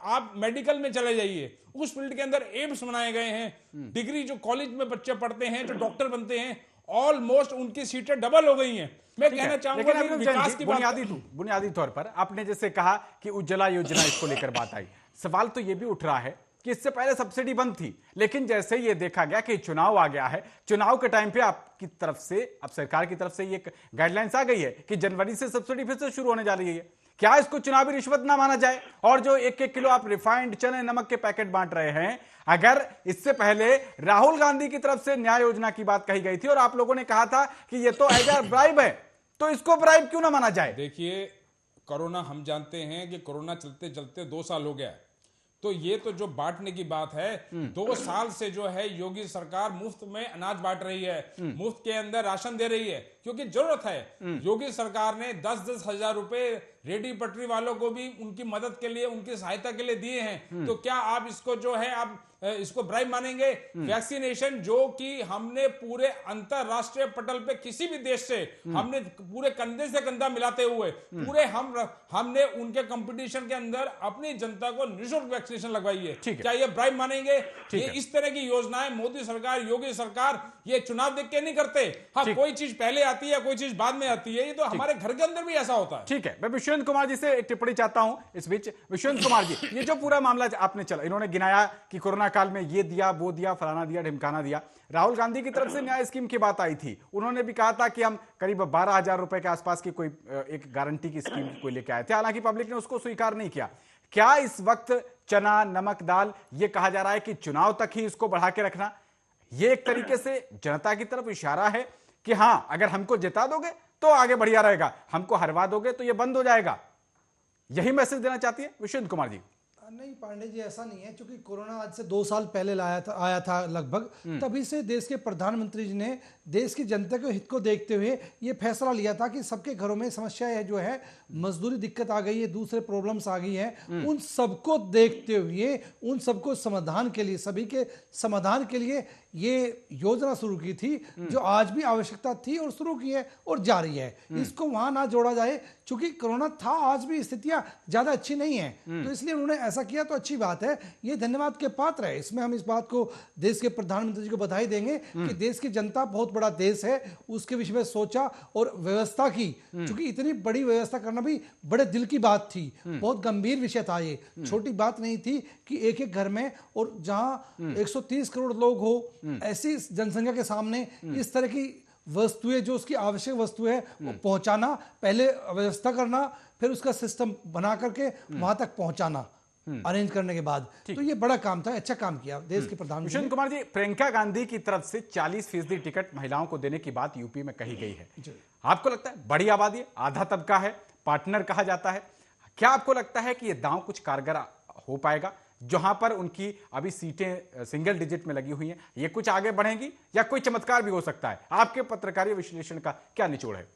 Speaker 6: आप मेडिकल में चले जाइए, उस फील्ड के अंदर एम्स बनाए गए हैं। डिग्री जो कॉलेज में बच्चे पढ़ते हैं, जो डॉक्टर बनते हैं, ऑलमोस्ट उनकी सीटें डबल हो गई हैं। मैं कहना चाहूंगा कि विकास की
Speaker 1: बुनियादी तौर पर आपने जैसे कहा कि उज्ज्वला योजना इसको लेकर बात आई, सवाल तो यह भी उठ रहा है कि इससे पहले सब्सिडी बंद थी, लेकिन जैसे ये देखा गया कि चुनाव आ गया है, चुनाव के टाइम पे आपकी तरफ से, अब सरकार की तरफ से ये गाइडलाइंस आ गई है कि जनवरी से सब्सिडी फिर से शुरू होने जा रही है। क्या इसको चुनावी रिश्वत ना माना जाए? और जो 1-1 किलो आप रिफाइंड चने नमक के पैकेट बांट रहे हैं, अगर इससे पहले राहुल गांधी की तरफ से न्याय योजना की बात कही गई थी और आप लोगों ने कहा था कि ये तो एज अ ब्राइब है, तो इसको ब्राइब क्यों ना माना जाए?
Speaker 6: देखिए, कोरोना हम जानते हैं कि कोरोना चलते चलते 2 साल हो गया, तो ये तो जो बांटने की बात है, 2 साल से जो है योगी सरकार मुफ्त में अनाज बांट रही है, मुफ्त के अंदर राशन दे रही है, क्योंकि जरूरत है। योगी सरकार ने 10-10 हजार रुपए रेडी पटरी वालों को भी उनकी मदद के लिए, उनकी सहायता के लिए दिए हैं। तो क्या आप इसको जो है आप इसको ब्राइब मानेंगे? वैक्सीनेशन जो कि हमने पूरे अंतरराष्ट्रीय पटल पे किसी भी देश से हमने पूरे कंधे से कंधा मिलाते हुए पूरे हमने उनके कंपटीशन के अंदर अपनी जनता को निःशुल्क वैक्सीनेशन लगवाई है। क्या ये ब्राइब मानेंगे? ये इस तरह की योजनाएं मोदी सरकार, योगी सरकार ये चुनाव देख के नहीं करते। हाँ, कोई चीज पहले आती है, कोई चीज बाद में आती है, ये तो हमारे घर के अंदर भी ऐसा होता है।
Speaker 1: ठीक है, मैं विश्वनाथ कुमार जी से एक टिप्पणी चाहता हूं इस बीच। विश्वनाथ कुमार जी, ये जो पूरा मामला आपने चला, इन्होंने गिनाया कि कोरोना काल में ये दिया, वो दिया, फलाना दिया, ढिमकाना दिया। राहुल गांधी की तरफ से न्याय स्कीम की बात आई थी, उन्होंने भी कहा था कि हम करीब 12,000 रुपए के आसपास की कोई एक गारंटी की स्कीम कोई लेके आए थे, हालांकि पब्लिक ने उसको स्वीकार नहीं किया। क्या इस वक्त चना, नमक, दाल, ये कहा जा रहा है कि चुनाव तक ही इसको बढ़ा के रखना, ये एक तरीके से जनता की तरफ इशारा है कि हां, अगर हमको जिता दोगे तो आगे बढ़िया रहेगा, हमको हरवा दोगे तो ये बंद हो जाएगा? यही मैसेज देना चाहती है विश्वनाथ कुमार जी?
Speaker 8: नहीं पांडे जी, ऐसा नहीं है, क्योंकि कोरोना आज से 2 साल पहले आया था लगभग, तभी से देश के प्रधानमंत्री जी ने देश की जनता के हित को देखते हुए ये फैसला लिया था कि सबके घरों में समस्या है, जो है मजदूरी दिक्कत आ गई है, दूसरे प्रॉब्लम्स आ गई है, उन सबको देखते हुए, उन सबको समाधान के लिए, सभी के समाधान के लिए ये योजना शुरू की थी, जो आज भी आवश्यकता थी और शुरू की है और जारी है। इसको वहां ना जोड़ा जाए, क्योंकि कोरोना था, आज भी स्थितियां ज्यादा अच्छी नहीं है, तो इसलिए उन्होंने ऐसा किया, तो अच्छी बात है, ये धन्यवाद के पात्र है। इसमें हम इस बात को देश के प्रधानमंत्री जी को बधाई देंगे कि देश की जनता, बहुत बड़ा देश है, उसके विषय में सोचा और व्यवस्था की, क्योंकि इतनी बड़ी व्यवस्था करना भी बड़े दिल की बात थी, बहुत गंभीर विषय था, ये छोटी बात नहीं थी कि एक एक घर में, और जहां 130 करोड़ लोग हो, ऐसी जनसंख्या के सामने इस तरह की वस्तुएं, जो उसकी आवश्यक वस्तु है, वो पहुंचाना, पहले व्यवस्था करना, फिर उसका सिस्टम बना करके वहां तक पहुंचाना, अरेंज करने के बाद, तो ये बड़ा काम था, अच्छा काम किया देश के प्रधानमंत्री।
Speaker 1: विश्वनाथ कुमार जी, प्रियंका गांधी की तरफ से 40% टिकट महिलाओं को देने की बात यूपी में कही गई है, आपको लगता है? बड़ी आबादी है, आधा तबका है, पार्टनर कहा जाता है, क्या आपको लगता है कि यह दांव कुछ कारगर हो पाएगा? जहां पर उनकी अभी सीटें सिंगल डिजिट में लगी हुई हैं, ये कुछ आगे बढ़ेंगी या कोई चमत्कार भी हो सकता है? आपके पत्रकारीय विश्लेषण का क्या निचोड़ है?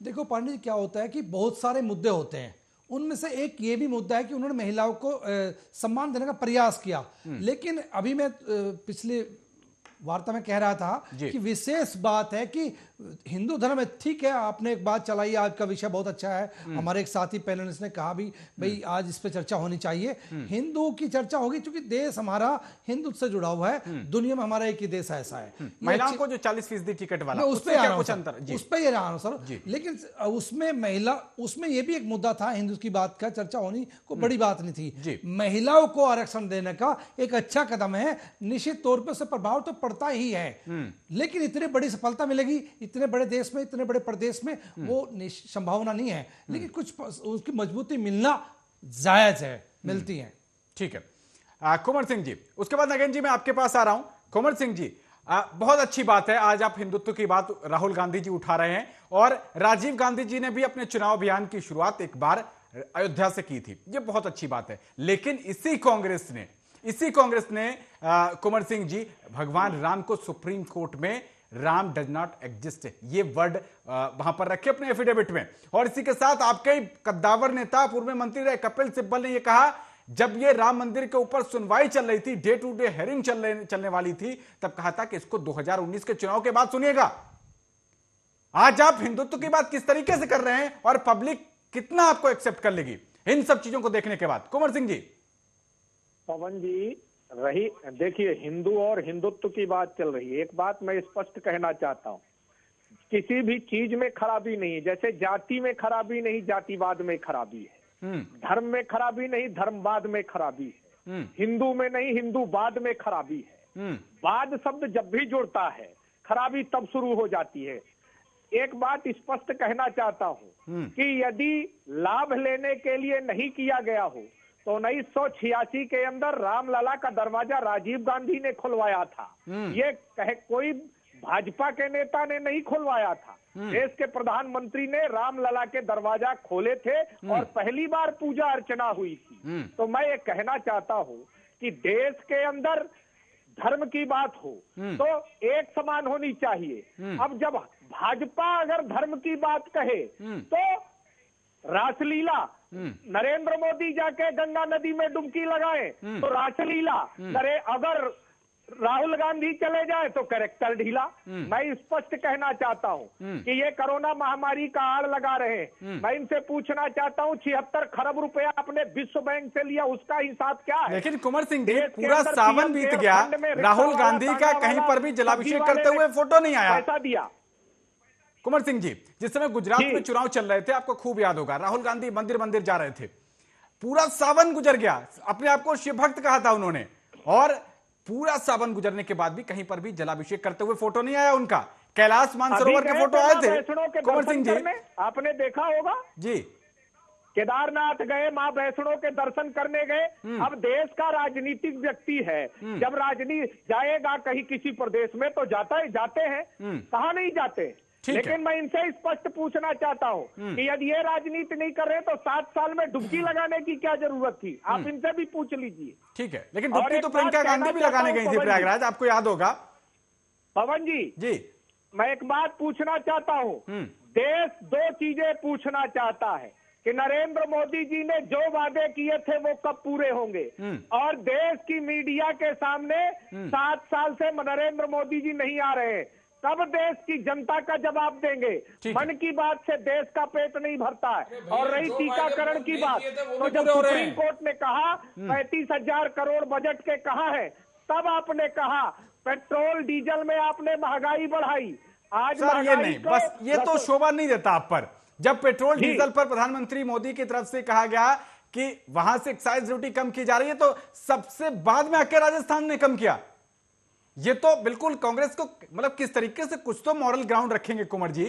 Speaker 8: देखो पांडे जी, क्या होता है कि बहुत सारे मुद्दे होते हैं, उनमें से एक ये भी मुद्दा है कि उन्होंने महिलाओं को सम्मान देने का प्रयास किया, लेकिन अभी मैं पिछले वार्ता में कह रहा था कि विशेष बात है कि हिंदू धर्म में, ठीक है, आपने एक बात चलाई, आज का विषय बहुत अच्छा है, हमारे एक साथी पैनलिस्ट ने कहा भी, भाई आज इस पे चर्चा होनी चाहिए, हिंदू की चर्चा होगी, क्योंकि देश हमारा हिंदू से जुड़ा हुआ है, दुनिया में हमारा एक ही देश ऐसा है।
Speaker 1: महिलाओं को जो 40% टिकट वाला,
Speaker 8: उस पर आ रहा हूं सर,
Speaker 1: जी।
Speaker 8: लेकिन उसमें महिला, उसमें यह भी एक मुद्दा था, हिंदू की बात का चर्चा होनी को बड़ी बात नहीं थी, महिलाओं को आरक्षण देने का एक अच्छा कदम है, निश्चित तौर पर उससे प्रभाव तो पड़ता ही है, लेकिन इतनी बड़ी सफलता मिलेगी इतने बड़े देश में, इतने बड़े प्रदेश में, वो संभावना नहीं है, लेकिन कुछ उसकी मजबूती मिलना जायज है, मिलती है।
Speaker 1: ठीक है, कुंवर सिंह जी, उसके बाद नगेन जी मैं आपके पास आ रहा हूं। कुंवर सिंह जी, बहुत अच्छी बात है, आज आप हिंदुत्व की बात राहुल गांधी जी उठा रहे हैं, और राजीव गांधी जी ने भी अपने चुनाव अभियान की शुरुआत एक बार अयोध्या से की थी, ये बहुत अच्छी बात है, लेकिन इसी कांग्रेस ने कुंवर सिंह जी, भगवान राम को सुप्रीम कोर्ट में राम डज नॉट एग्जिस्ट, ये वर्ड वहां पर रखे अपने एफिडेविट में, और इसी के साथ आपके कद्दावर नेता, पूर्व मंत्री रहे कपिल सिब्बल ने यह कहा, जब ये राम मंदिर के ऊपर सुनवाई चल रही थी, डे टू डे हेयरिंग चलने वाली थी, तब कहा था कि इसको 2019 के चुनाव के बाद सुनिएगा। आज आप हिंदुत्व की बात किस तरीके से कर रहे हैं और पब्लिक कितना आपको एक्सेप्ट कर लेगी इन सब चीजों को देखने के बाद? कुंवर सिंह जी।
Speaker 5: पवन जी, रही देखिए, हिंदू और हिंदुत्व की बात चल रही है। एक बात मैं स्पष्ट कहना चाहता हूं, किसी भी चीज में खराबी नहीं है। जैसे जाति में खराबी नहीं, जातिवाद में खराबी है। धर्म में खराबी नहीं, धर्मवाद में खराबी है। हिंदू में नहीं, हिंदूवाद में खराबी है। वाद शब्द जब भी जुड़ता है, खराबी तब शुरू हो जाती है। एक बात स्पष्ट कहना चाहता हूं कि यदि लाभ लेने के लिए नहीं किया गया हो तो 1986 के अंदर रामलला का दरवाजा राजीव गांधी ने खुलवाया था। ये कोई भाजपा के नेता ने नहीं खुलवाया था। देश के प्रधानमंत्री ने रामलला के दरवाजा खोले थे और पहली बार पूजा अर्चना हुई थी। तो मैं ये कहना चाहता हूं कि देश के अंदर धर्म की बात हो तो एक समान होनी चाहिए। अब जब भाजपा अगर धर्म की बात कहे तो रासलीला, नरेंद्र मोदी जाके गंगा नदी में डुबकी लगाए तो रासलीला, अगर राहुल गांधी चले जाए तो कैरेक्टर ढीला। मैं स्पष्ट कहना चाहता हूं कि ये कोरोना महामारी का आड़ लगा रहे हैं। मैं इनसे पूछना चाहता हूं, 76 खरब रुपया आपने विश्व बैंक से लिया, उसका हिसाब क्या है?
Speaker 1: लेकिन कुंवर सिंह जी, पूरा सावन बीत गया, राहुल गांधी का कहीं पर भी जलाभिषेक करते हुए फोटो नहीं आया।
Speaker 5: पैसा दिया।
Speaker 1: कुंवर सिंह जी, जिस समय गुजरात में चुनाव चल रहे थे, आपको खूब याद होगा, राहुल गांधी मंदिर मंदिर जा रहे थे, पूरा सावन गुजर गया, अपने आप को शिव भक्त कहा था उन्होंने, और पूरा सावन गुजरने के बाद भी कहीं पर भी जलाभिषेक करते हुए फोटो नहीं आया उनका। कैलाश मानसरोवर के फोटो आए थे कुंवर सिंह जी,
Speaker 5: आपने देखा होगा
Speaker 1: जी।
Speaker 5: केदारनाथ गए, मां वैष्णो के दर्शन करने गए। अब देश का राजनीतिक व्यक्ति है, जब राजनीति जाएगा कहीं किसी प्रदेश में तो जाते हैं, कहाँ नहीं जाते। लेकिन मैं इनसे स्पष्ट पूछना चाहता हूं कि यदि ये राजनीति नहीं कर रहे तो 7 साल में डुबकी लगाने की क्या जरूरत थी? आप इनसे भी पूछ लीजिए।
Speaker 1: ठीक है, लेकिन डुबकी तो प्रियंका गांधी भी लगाने गई थी प्रयागराज, आपको याद होगा।
Speaker 5: पवन जी, मैं एक बात पूछना चाहता हूं। देश 2 चीजें पूछना चाहता है कि नरेंद्र मोदी जी ने जो वादे किए थे वो कब पूरे होंगे, और देश की मीडिया के सामने 7 साल से नरेंद्र मोदी जी नहीं आ रहे, तब देश की जनता का जवाब देंगे। मन की बात से देश का पेट नहीं भरता है। और रही टीकाकरण की बात, तो जब सुप्रीम कोर्ट ने कहा 35,000 करोड़ बजट के कहाँ है, तब आपने कहा पेट्रोल डीजल में आपने महंगाई बढ़ाई। आज
Speaker 1: ये नहीं, बस ये तो शोभा नहीं देता आप पर। जब पेट्रोल डीजल पर प्रधानमंत्री मोदी की तरफ से कहा गया कि वहां से एक्साइज ड्यूटी कम की जा रही है, तो सबसे बाद में आके राजस्थान ने कम किया। ये तो बिल्कुल कांग्रेस को, मतलब किस तरीके से कुछ तो मॉरल ग्राउंड रखेंगे कुंवर जी।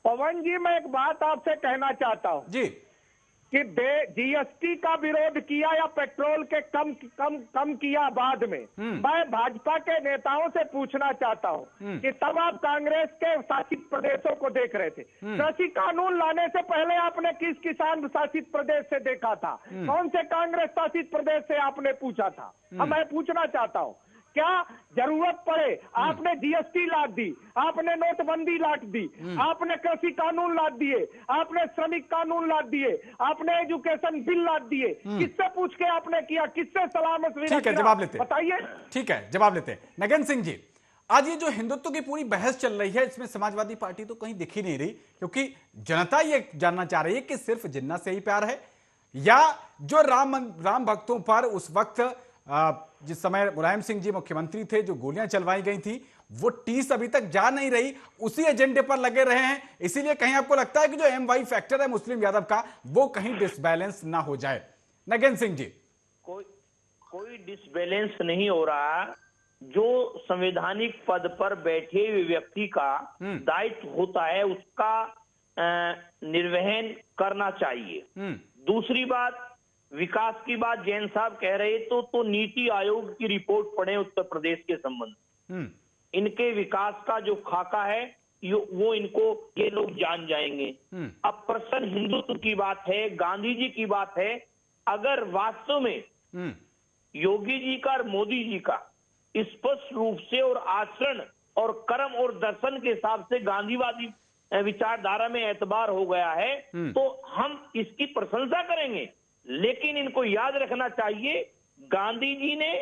Speaker 5: पवन जी, मैं एक बात आपसे कहना चाहता हूं
Speaker 1: जी
Speaker 5: कि जीएसटी का विरोध किया या पेट्रोल के कम किया बाद में, मैं भाजपा के नेताओं से पूछना चाहता हूं कि तब आप कांग्रेस के शासित प्रदेशों को देख रहे थे। कृषि कानून लाने से पहले आपने किस किसान शासित प्रदेश से देखा था? कौन से कांग्रेस शासित प्रदेश से आपने पूछा था? अब मैं पूछना चाहता हूं, क्या जरूरत पड़े आपने जीएसटी लाद दी, आपने नोटबंदी लाद दी, आपने कृषि कानून लाद दिए, आपने श्रमिक कानून लाद दिए, आपने एजुकेशन बिल लाद दिए, किससे पूछ के आपने किया? किससे सलाह मशविरा?
Speaker 1: ठीक है, जवाब लेते हैं,
Speaker 5: बताइए।
Speaker 1: ठीक है, जवाब लेते हैं। नगेंद्र सिंह जी, आज ये जो हिंदुत्व की पूरी बहस चल रही है, इसमें समाजवादी पार्टी तो कहीं दिख ही नहीं रही, क्योंकि जनता ये जानना चाह रही है कि सिर्फ जिन्ना से ही प्यार है, या जो राम भक्तों पर उस वक्त जिस समय मुलायम सिंह जी मुख्यमंत्री थे, जो गोलियां चलवाई गई थी, वो टीस अभी तक जा नहीं रही, उसी एजेंडे पर लगे रहे हैं। इसीलिए कहीं आपको लगता है कि जो MY फैक्टर है मुस्लिम यादव का, वो कहीं डिसबैलेंस ना हो जाए? नगेंद्र सिंह जी,
Speaker 7: कोई डिसबैलेंस नहीं हो रहा। जो संवैधानिक पद पर बैठे हुए व्यक्ति का दायित्व होता है, उसका निर्वहन करना चाहिए। दूसरी बात, विकास की बात जैन साहब कह रहे तो नीति आयोग की रिपोर्ट पढ़े उत्तर प्रदेश के संबंध। इनके विकास का जो खाका है वो इनको ये लोग जान जाएंगे। अब प्रश्न हिंदुत्व की बात है, गांधी जी की बात है। अगर वास्तव में योगी जी का और मोदी जी का स्पष्ट रूप से और आचरण और कर्म और दर्शन के हिसाब से गांधीवादी विचारधारा में एतबार हो गया है, तो हम इसकी प्रशंसा करेंगे। लेकिन इनको याद रखना चाहिए, गांधी जी ने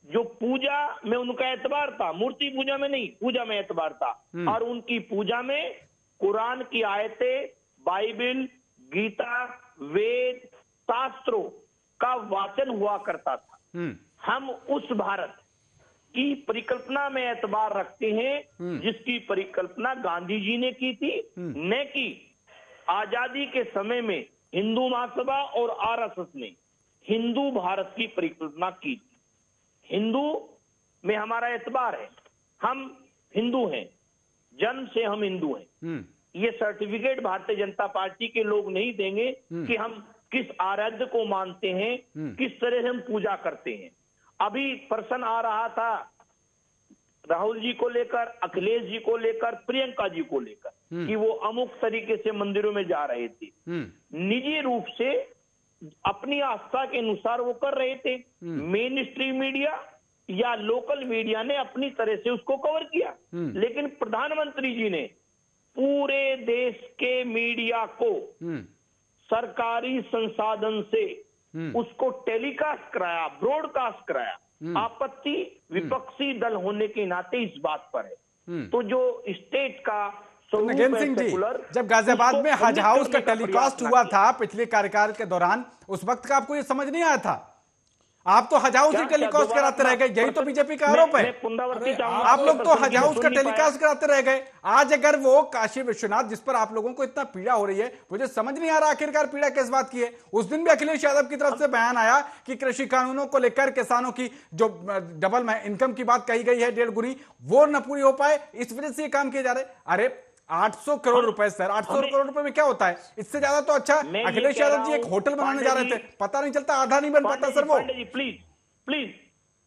Speaker 7: जो पूजा में उनका एतबार था, मूर्ति पूजा में नहीं, पूजा में एतबार था। और उनकी पूजा में कुरान की आयतें, बाइबिल, गीता, वेद, शास्त्रों का वाचन हुआ करता था। हम उस भारत की परिकल्पना में एतबार रखते हैं जिसकी परिकल्पना गांधी जी ने की थी, न कि आजादी के समय में हिंदू महासभा और आरएसएस ने हिंदू भारत की परिकल्पना की थी। हिंदू में हमारा एतबार है, हम हिंदू हैं, जन्म से हम हिंदू हैं। ये सर्टिफिकेट भारतीय जनता पार्टी के लोग नहीं देंगे कि हम किस आराध्य को मानते हैं, किस तरह से हम पूजा करते हैं। अभी प्रश्न आ रहा था राहुल जी को लेकर, अखिलेश जी को लेकर, प्रियंका जी को लेकर कि वो अमुक तरीके से मंदिरों में जा रहे थे। निजी रूप से अपनी आस्था के अनुसार वो कर रहे थे। मेन स्ट्रीम मीडिया या लोकल मीडिया ने अपनी तरह से उसको कवर किया, लेकिन प्रधानमंत्री जी ने पूरे देश के मीडिया को सरकारी संसाधन से उसको टेलीकास्ट कराया, ब्रॉडकास्ट कराया। आपत्ति विपक्षी दल होने के नाते इस बात पर है। तो जो स्टेट का
Speaker 1: नगेंद्र सिंह जी, जब गाजियाबाद में हज हाउस का टेलीकास्ट हुआ था पिछले कार्यकाल के दौरान, उस वक्त का आपको ये समझ नहीं आया था? आप तो हज हाउस ही टेलीकास्ट कराते रह गए, यही तो बीजेपी का आरोप है। आप लोग तो हज हाउस का टेलीकास्ट कराते रह गए। आज अगर वो काशी विश्वनाथ, जिस पर आप लोगों को इतना पीड़ा हो रही है, मुझे समझ नहीं आ रहा आखिरकार पीड़ा किस बात की है। उस दिन भी अखिलेश यादव की तरफ से बयान आया कि कृषि कानूनों को लेकर किसानों की जो डबल इनकम की बात कही गई है, 1.5 गुनी, वो न पूरी हो पाए, इस वजह से ये काम किए जा रहे। अरे 800 करोड़ रुपए सर, 800 करोड़ रुपए में क्या होता है? इससे ज्यादा तो अच्छा अखिलेश यादव जी एक होटल बनाने जा रहे थे, पता नहीं चलता, आधा नहीं बन पाता सर वो।
Speaker 7: प्लीज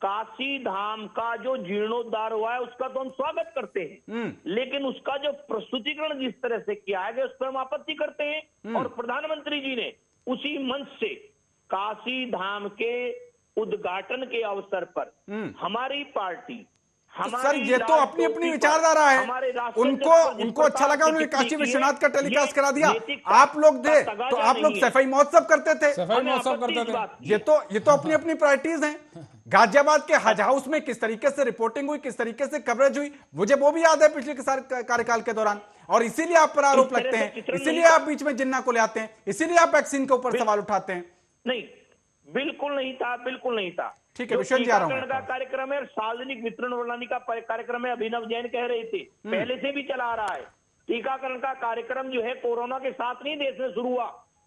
Speaker 7: काशी धाम का जो जीर्णोद्धार हुआ है उसका तो हम स्वागत करते हैं, लेकिन उसका जो प्रस्तुतिकरण जिस तरह से किया गया उस पर हम आपत्ति करते हैं। और प्रधानमंत्री जी ने उसी मंच से काशी धाम के उद्घाटन के अवसर पर हमारी पार्टी,
Speaker 1: तो सर ये तो अपनी अपनी विचारधारा है, उनको अच्छा लगा, उन्होंने काशी विश्वनाथ का टेलीकास्ट करा दिया। आप लोग थे तो आप लोग सफाई महोत्सव करते थे,
Speaker 6: सफाई महोत्सव करते थे।
Speaker 1: ये तो अपनी अपनी प्रायोरिटीज हैं। गाजियाबाद के हज हाउस में किस तरीके से रिपोर्टिंग हुई, किस तरीके से कवरेज हुई, मुझे वो भी याद है पिछले कार्यकाल के दौरान। और इसीलिए आप पर आरोप लगते हैं, इसीलिए आप बीच में जिन्ना को ले आते हैं, इसीलिए आप वैक्सीन के ऊपर सवाल उठाते हैं।
Speaker 7: नहीं, बिल्कुल नहीं था, बिल्कुल नहीं था।
Speaker 1: ठीक है, विषय जा रहा हूं।
Speaker 7: का कार्यक्रम है, सार्वजनिक वितरण प्रणाली का कार्यक्रम है, अभिनव जैन कह रहे थे, पहले से भी चला आ रहा है। टीकाकरण का कार्यक्रम जो है कोरोना के साथ नहीं देश में शुरू हुआ,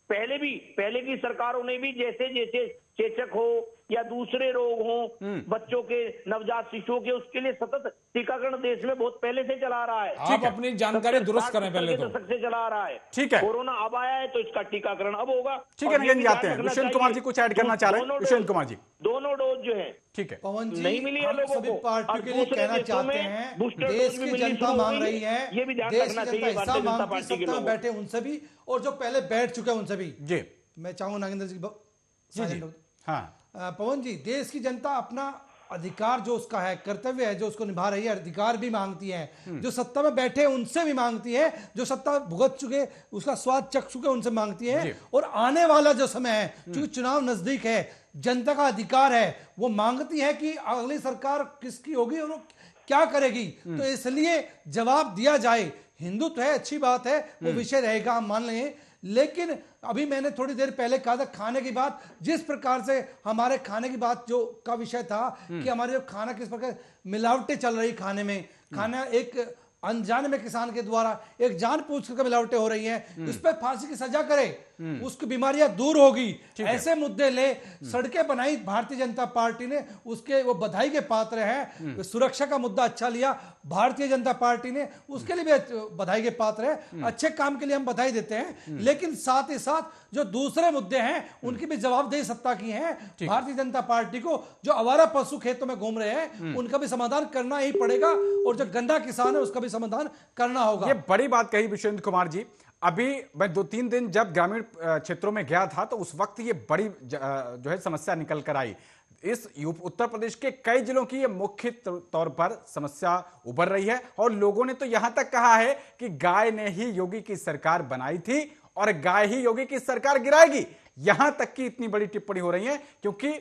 Speaker 7: पहले की सरकारों ने भी जैसे जैसे चेचक हो या दूसरे रोग हो, बच्चों के, नवजात शिशुओं के, उसके लिए सतत टीकाकरण देश में बहुत पहले से चला रहा है।
Speaker 6: आप अपनी जानकारी दुरुस्त करें पहले तो।
Speaker 7: से चला रहा है।
Speaker 1: ठीक है,
Speaker 7: कोरोना अब आया है तो इसका टीकाकरण अब होगा।
Speaker 1: ठीक है, नगेंद्र जाते हैं। विश्वेंद्र कुमार जी कुछ ऐड करना चाह रहे हैं? विश्वेंद्र कुमार जी,
Speaker 7: दोनों डोज जो है,
Speaker 1: ठीक है,
Speaker 8: पवन जी,
Speaker 7: नहीं मिली है
Speaker 8: हम
Speaker 7: लोगों
Speaker 8: सभी
Speaker 7: को।
Speaker 8: पार्टियों के लिए कहना चाहते हैं, देश की जनता मांग रही है,
Speaker 7: ये भी ध्यान
Speaker 8: देश
Speaker 7: रखना
Speaker 8: की
Speaker 7: चाहिए
Speaker 8: जनता
Speaker 7: भारतीय
Speaker 8: हिस्सा
Speaker 7: जनता
Speaker 8: मांगती,
Speaker 7: पार्टी के
Speaker 8: सत्ता में
Speaker 7: लोगों।
Speaker 8: बैठे उनसे भी और जो पहले बैठ चुके हैं उनसे भी।
Speaker 1: जी
Speaker 8: मैं चाहूंगा नागेंद्र जी,
Speaker 1: हाँ,
Speaker 8: पवन जी, देश की जनता अपना अधिकार जो उसका है, कर्तव्य है जो उसको निभा रही है, अधिकार भी मांगती है। जो सत्ता में बैठे उनसे भी मांगती है, जो सत्ता भुगत चुके उसका स्वाद चख चुके उनसे मांगती है। और आने वाला जो समय है, क्योंकि चुनाव नजदीक है, जनता का अधिकार है, वो मांगती है कि अगली सरकार किसकी होगी और क्या करेगी। तो इसलिए जवाब दिया जाए। हिंदुत्व है, अच्छी बात है, वो विषय रहेगा, हम मान लें। लेकिन अभी मैंने थोड़ी देर पहले कहा था खाने की बात, जिस प्रकार से हमारे खाने की बात जो का विषय था कि हमारे जो खाना किस प्रकार मिलावटें चल रही खाने में, खाना एक अनजाने में किसान के द्वारा एक जान पूछ कर मिलावटें हो रही हैं, उस पर फांसी की सजा करे, उसकी बीमारियां दूर होगी। ऐसे मुद्दे ले सड़कें बनाई भारतीय जनता पार्टी ने, उसके वो बधाई के पात्र हैं। सुरक्षा का मुद्दा अच्छा लिया भारतीय जनता पार्टी ने, उसके लिए भी बधाई के पात्र है। अच्छे काम के लिए हम बधाई देते हैं, लेकिन साथ ही साथ जो दूसरे मुद्दे हैं उनकी भी जवाबदेही सत्ता की है भारतीय जनता पार्टी को। जो आवारा पशु खेतों में घूम रहे हैं उनका भी समाधान करना ही पड़ेगा, और जो गंदा किसान है उसका भी समाधान करना होगा।
Speaker 1: ये बड़ी बात कही विश्वेंद्र कुमार जी। अभी मैं 2-3 दिन जब ग्रामीण क्षेत्रों में गया था तो उस वक्त ये बड़ी जो है समस्या निकल कर आई। इस उत्तर प्रदेश के कई जिलों की ये मुख्य तौर पर समस्या उभर रही है, और लोगों ने तो यहां तक कहा है कि गाय ने ही योगी की सरकार बनाई थी और गाय ही योगी की सरकार गिराएगी। यहां तक की इतनी बड़ी टिप्पणी हो रही है, क्योंकि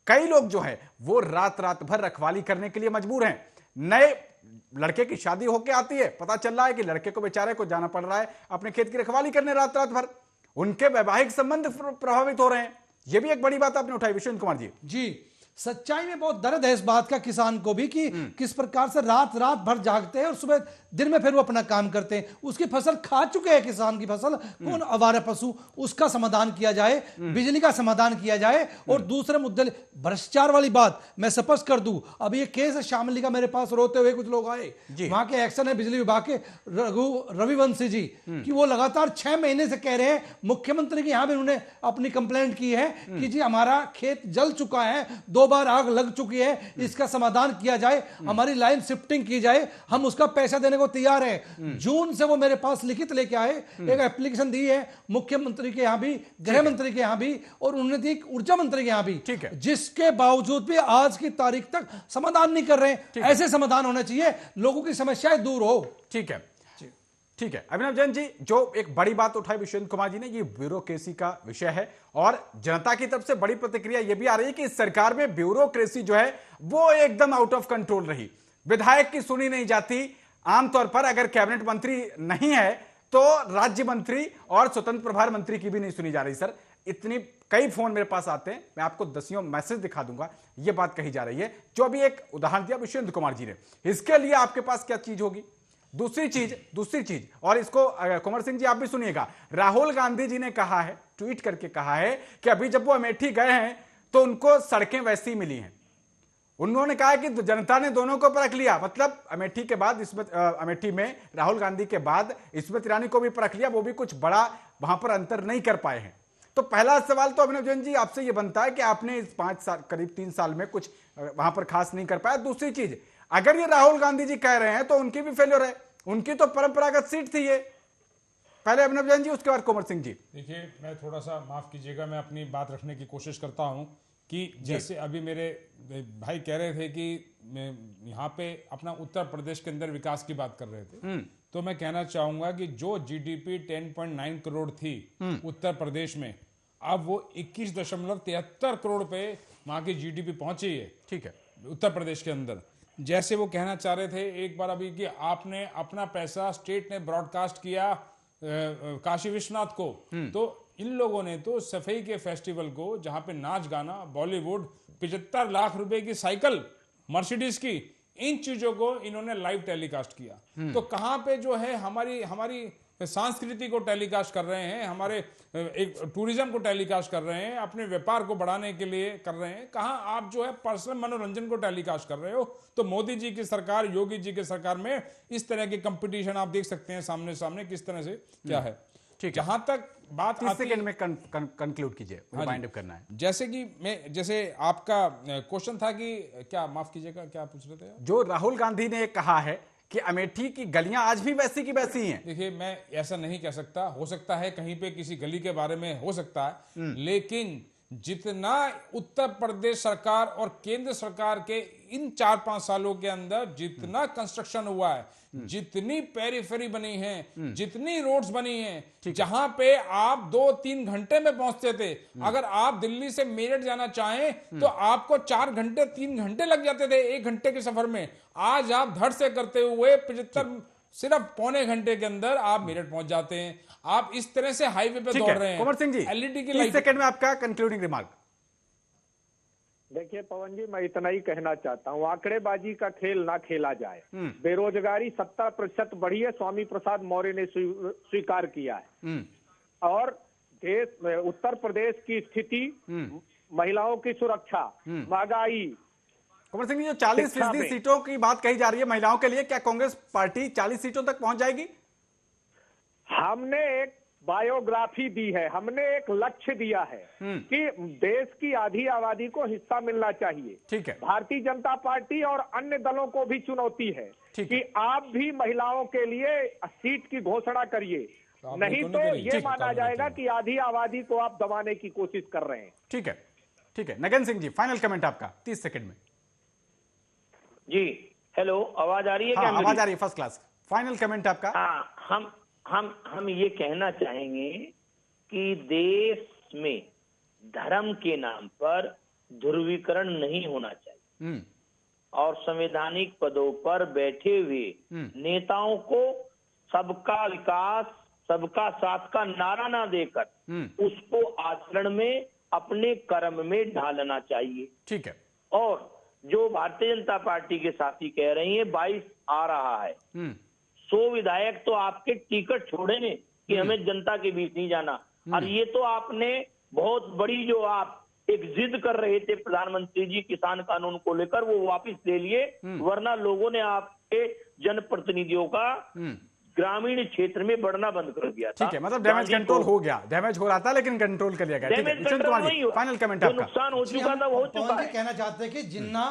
Speaker 1: कई लोग जो है वो रात रात भर रखवाली करने के लिए मजबूर हैं। नए लड़के की शादी होके आती है, पता चल रहा है कि लड़के को बेचारे को जाना पड़ रहा है अपने खेत की रखवाली करने रात रात भर, उनके वैवाहिक संबंध प्रभावित हो रहे हैं। यह भी एक बड़ी बात आपने उठाई विश्वेंद्र कुमार जी।
Speaker 8: जी, सच्चाई में बहुत दर्द है इस बात का किसान को भी कि किस प्रकार से रात रात भर जागते हैं और सुबह दिन में फिर वो अपना काम करते हैं। उसकी फसल खा चुके हैं, किसान की फसल, कौन आवारा पशु, उसका समाधान किया जाए, बिजली का समाधान किया जाए। और दूसरे मुद्दे भ्रष्टाचार वाली बात मैं स्पष्ट कर दूं, अब ये केस है शामली का, मेरे पास रोते हुए कुछ लोग आए, वहां के एक्शन है बिजली विभाग के रविवंशी जी कि वो लगातार 6 महीने से कह रहे हैं, मुख्यमंत्री के यहां भी उन्होंने अपनी कंप्लेंट की है कि जी हमारा खेत जल चुका है, 2 बार आग लग चुकी है, इसका समाधान किया जाए, हमारी लाइन शिफ्टिंग की जाए, हम उसका पैसा देने को तैयार हैं। जून से वो मेरे पास लिखित लेके आए, एक एप्लीकेशन दी है मुख्यमंत्री के यहां भी, गृह मंत्री के यहां भी, और उन्होंने दी ऊर्जा मंत्री के यहां भी,
Speaker 1: ठीक है,
Speaker 8: जिसके बावजूद भी आज की तारीख तक समाधान नहीं कर रहे। ऐसे समाधान होना चाहिए, लोगों की समस्याएं दूर हो।
Speaker 1: ठीक है, ठीक है। अभिनव जैन जी, जो एक बड़ी बात उठाई विश्वेंद्र कुमार जी ने, ये ब्यूरोक्रेसी का विषय है और जनता की तरफ से बड़ी प्रतिक्रिया यह भी आ रही है कि इस सरकार में ब्यूरोक्रेसी जो है वो एकदम आउट ऑफ कंट्रोल रही। विधायक की सुनी नहीं जाती। आमतौर पर अगर कैबिनेट मंत्री नहीं है तो राज्य मंत्री और स्वतंत्र प्रभार मंत्री की भी नहीं सुनी जा रही। सर, इतनी कई फोन मेरे पास आते हैं, मैं आपको दसियों मैसेज दिखा दूंगा, यह बात कही जा रही है। जो अभी एक उदाहरण दिया विश्वेंद्र कुमार जी ने, इसके लिए आपके पास क्या चीज होगी? दूसरी चीज, और इसको कुंवर सिंह जी आप भी सुनिएगा, राहुल गांधी जी ने कहा है, ट्वीट करके कहा है कि अभी जब वो अमेठी गए हैं तो उनको सड़कें वैसी ही मिली हैं। उन्होंने कहा कि जनता ने दोनों को परख लिया, मतलब अमेठी के बाद अमेठी में राहुल गांधी के बाद स्मृति ईरानी को भी परख लिया, वो भी कुछ बड़ा वहां पर अंतर नहीं कर पाए हैं। तो पहला सवाल तो अभिनव जैन जी आपसे यह बनता है कि आपने इस 5 साल करीब 3 साल में कुछ वहां पर खास नहीं कर पाया। दूसरी चीज, अगर ये राहुल गांधी जी कह रहे हैं तो उनकी भी फेल्योर है, उनकी तो परंपरागत सीट थी ये। पहले अभिनव जैन जी, उसके बाद कुंवर सिंह जी।
Speaker 6: देखिए, मैं थोड़ा सा माफ कीजिएगा, मैं अपनी बात रखने की कोशिश करता हूं कि जैसे अभी मेरे भाई कह रहे थे कि यहाँ पे अपना उत्तर प्रदेश के अंदर विकास की बात कर रहे थे, तो मैं कहना चाहूंगा कि जो जीडीपी 10.9 करोड़ थी उत्तर प्रदेश में, अब वो 21.73 करोड़ पे वहां की जीडीपी पहुंची है। ठीक है, उत्तर प्रदेश के अंदर। जैसे वो कहना चाह रहे थे एक बार अभी कि आपने अपना पैसा स्टेट ने ब्रॉडकास्ट किया काशी विश्वनाथ को, तो इन लोगों ने तो सफाई के फेस्टिवल को, जहां पे नाच गाना, बॉलीवुड, 75 लाख रुपए की साइकिल मर्सिडीज की, इन चीजों को इन्होंने लाइव टेलीकास्ट किया। तो कहां पे जो है हमारी संस्कृति को टेलीकास्ट कर रहे हैं, हमारे एक टूरिज्म को टेलीकास्ट कर रहे हैं, अपने व्यापार को बढ़ाने के लिए कर रहे हैं, कहां आप जो है पर्सनल मनोरंजन को टेलीकास्ट कर रहे हो। तो मोदी जी की सरकार, योगी जी की सरकार में इस तरह के कंपटीशन आप देख सकते हैं सामने सामने किस तरह से क्या है। ठीक, जहां तक बात
Speaker 1: 30 सेकंड में कंक्लूड कीजिए, वाइंड अप करना है।
Speaker 6: जैसे आपका क्वेश्चन था कि क्या, माफ कीजिएगा, क्या पूछ रहे थे?
Speaker 1: जो राहुल गांधी ने कहा है कि अमेठी की गलियां आज भी वैसी की वैसी ही हैं।
Speaker 6: देखिए, मैं ऐसा नहीं कह सकता, हो सकता है कहीं पे किसी गली के बारे में हो सकता है, लेकिन जितना उत्तर प्रदेश सरकार और केंद्र सरकार के इन 4-5 सालों के अंदर जितना कंस्ट्रक्शन हुआ है, जितनी पेरिफेरी बनी है, जितनी रोड्स बनी हैं, जहां पे आप 2-3 घंटे में पहुंचते थे, अगर आप दिल्ली से मेरठ जाना चाहें तो आपको 4 घंटे 3 घंटे लग जाते थे 1 घंटे के सफर में। आज आप धड़ से करते हुए 75 सिर्फ पौने घंटे के अंदर आप मेरठ पहुंच जाते हैं। आप इस तरह से हाईवे पे दौड़ रहे हैं।
Speaker 1: कुंवर सिंह जी,
Speaker 6: एलईडी की
Speaker 1: 30 सेकंड में आपका कंक्लूडिंग रिमार्क।
Speaker 5: देखिए पवन जी, मैं इतना ही कहना चाहता हूँ, आंकड़ेबाजी का खेल ना खेला जाए। बेरोजगारी 70% बढ़ी है, स्वामी प्रसाद मौर्य ने स्वीकार किया है। और देश में उत्तर प्रदेश की स्थिति, महिलाओं की सुरक्षा, महंगाई।
Speaker 1: कुंवर सिंह जी, जो 40% सीटों की बात कही जा रही है महिलाओं के लिए, क्या कांग्रेस पार्टी 40 सीटों तक पहुंच जाएगी?
Speaker 5: हमने एक बायोग्राफी दी है, हमने एक लक्ष्य दिया है कि देश की आधी आबादी को हिस्सा मिलना चाहिए।
Speaker 1: ठीक है।
Speaker 5: भारतीय जनता पार्टी और अन्य दलों को भी चुनौती है कि आप भी महिलाओं के लिए सीट की घोषणा करिए, नहीं तो ये माना जाएगा कि आधी आबादी को आप दबाने की कोशिश कर रहे हैं।
Speaker 1: ठीक है, ठीक है। नगन सिंह जी, फाइनल कमेंट आपका 30 सेकंड में।
Speaker 7: जी, हेलो, आवाज आ रही है?
Speaker 1: हाँ,
Speaker 7: क्या
Speaker 1: आवाज आ रही है, फर्स्ट क्लास। फाइनल कमेंट आपका।
Speaker 7: हाँ, हम ये कहना चाहेंगे कि देश में धर्म के नाम पर ध्रुवीकरण नहीं होना चाहिए
Speaker 1: हम्म,
Speaker 7: और संवैधानिक पदों पर बैठे हुए नेताओं को सबका विकास सबका साथ का नारा ना देकर उसको आचरण में अपने कर्म में ढालना चाहिए।
Speaker 1: ठीक है।
Speaker 7: और जो भारतीय जनता पार्टी के साथी कह रही हैं 22 आ रहा है, 100 विधायक तो आपके टिकट छोड़े ने कि हमें जनता के बीच नहीं जाना, और ये तो आपने बहुत बड़ी जो आप एक जिद कर रहे थे प्रधानमंत्री जी किसान कानून को लेकर, वो वापस ले लिए, वरना लोगों ने आपके जनप्रतिनिधियों का ग्रामीण क्षेत्र में बढ़ना बंद कर दिया था।
Speaker 1: ठीक है, मतलब डैमेज कंट्रोल हो गया, डैमेज हो रहा था लेकिन कंट्रोल कर लिया गया। ठीक है,
Speaker 7: डैमेज
Speaker 1: निश्चिंत
Speaker 7: कंट्रोल
Speaker 1: कुमार जी,
Speaker 7: नहीं हुआ,
Speaker 1: फाइनल कमेंट
Speaker 7: जो
Speaker 1: आपका।
Speaker 7: नुकसान हो चुका था वो हो चुका
Speaker 8: पवन जी
Speaker 7: है।
Speaker 8: कहना चाहते हैं कि जिन्ना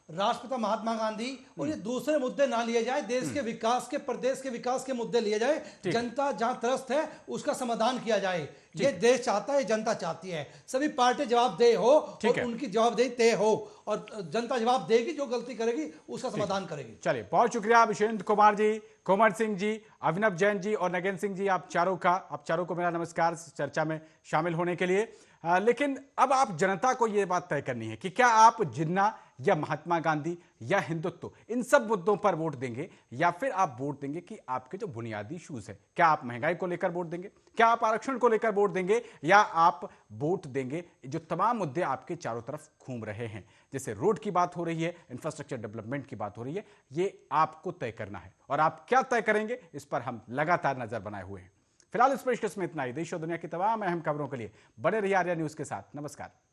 Speaker 8: राष्ट्रपिता महात्मा गांधी और ये दूसरे मुद्दे ना लिए जाए, देश के विकास के प्रदेश के विकास के मुद्दे लिए जाए, जनता जहां त्रस्त है उसका समाधान किया जाए। ये देश चाहता है, जनता चाहती है, सभी पार्टी जवाबदेह हो और उनकी जवाबदेही तय हो और जनता जवाब देगी, जो गलती करेगी उसका समाधान करेगी।
Speaker 1: चलिए, बहुत शुक्रिया विशेंद्र कुमार जी, कोमल सिंह जी, अभिनव जैन जी और नगेंद्र सिंह जी, आप चारों को मेरा नमस्कार इस चर्चा में शामिल होने के लिए। लेकिन अब आप जनता को यह बात तय करनी है कि क्या आप जिन्ना या महात्मा गांधी या हिंदुत्व इन सब मुद्दों पर वोट देंगे, या फिर आप वोट देंगे कि आपके जो बुनियादी इश्यूज है, क्या आप महंगाई को लेकर वोट देंगे, क्या आप आरक्षण को लेकर वोट देंगे, या आप वोट देंगे जो तमाम मुद्दे आपके चारों तरफ घूम रहे हैं, जैसे रोड की बात हो रही है, इंफ्रास्ट्रक्चर डेवलपमेंट की बात हो रही है, ये आपको तय करना है। और आप क्या तय करेंगे इस पर हम लगातार नजर बनाए हुए हैं। फिलहाल इस पेशकश में इतना ही। देश और दुनिया की तमाम अहम खबरों के लिए बने रहिए आर्या न्यूज के साथ। नमस्कार।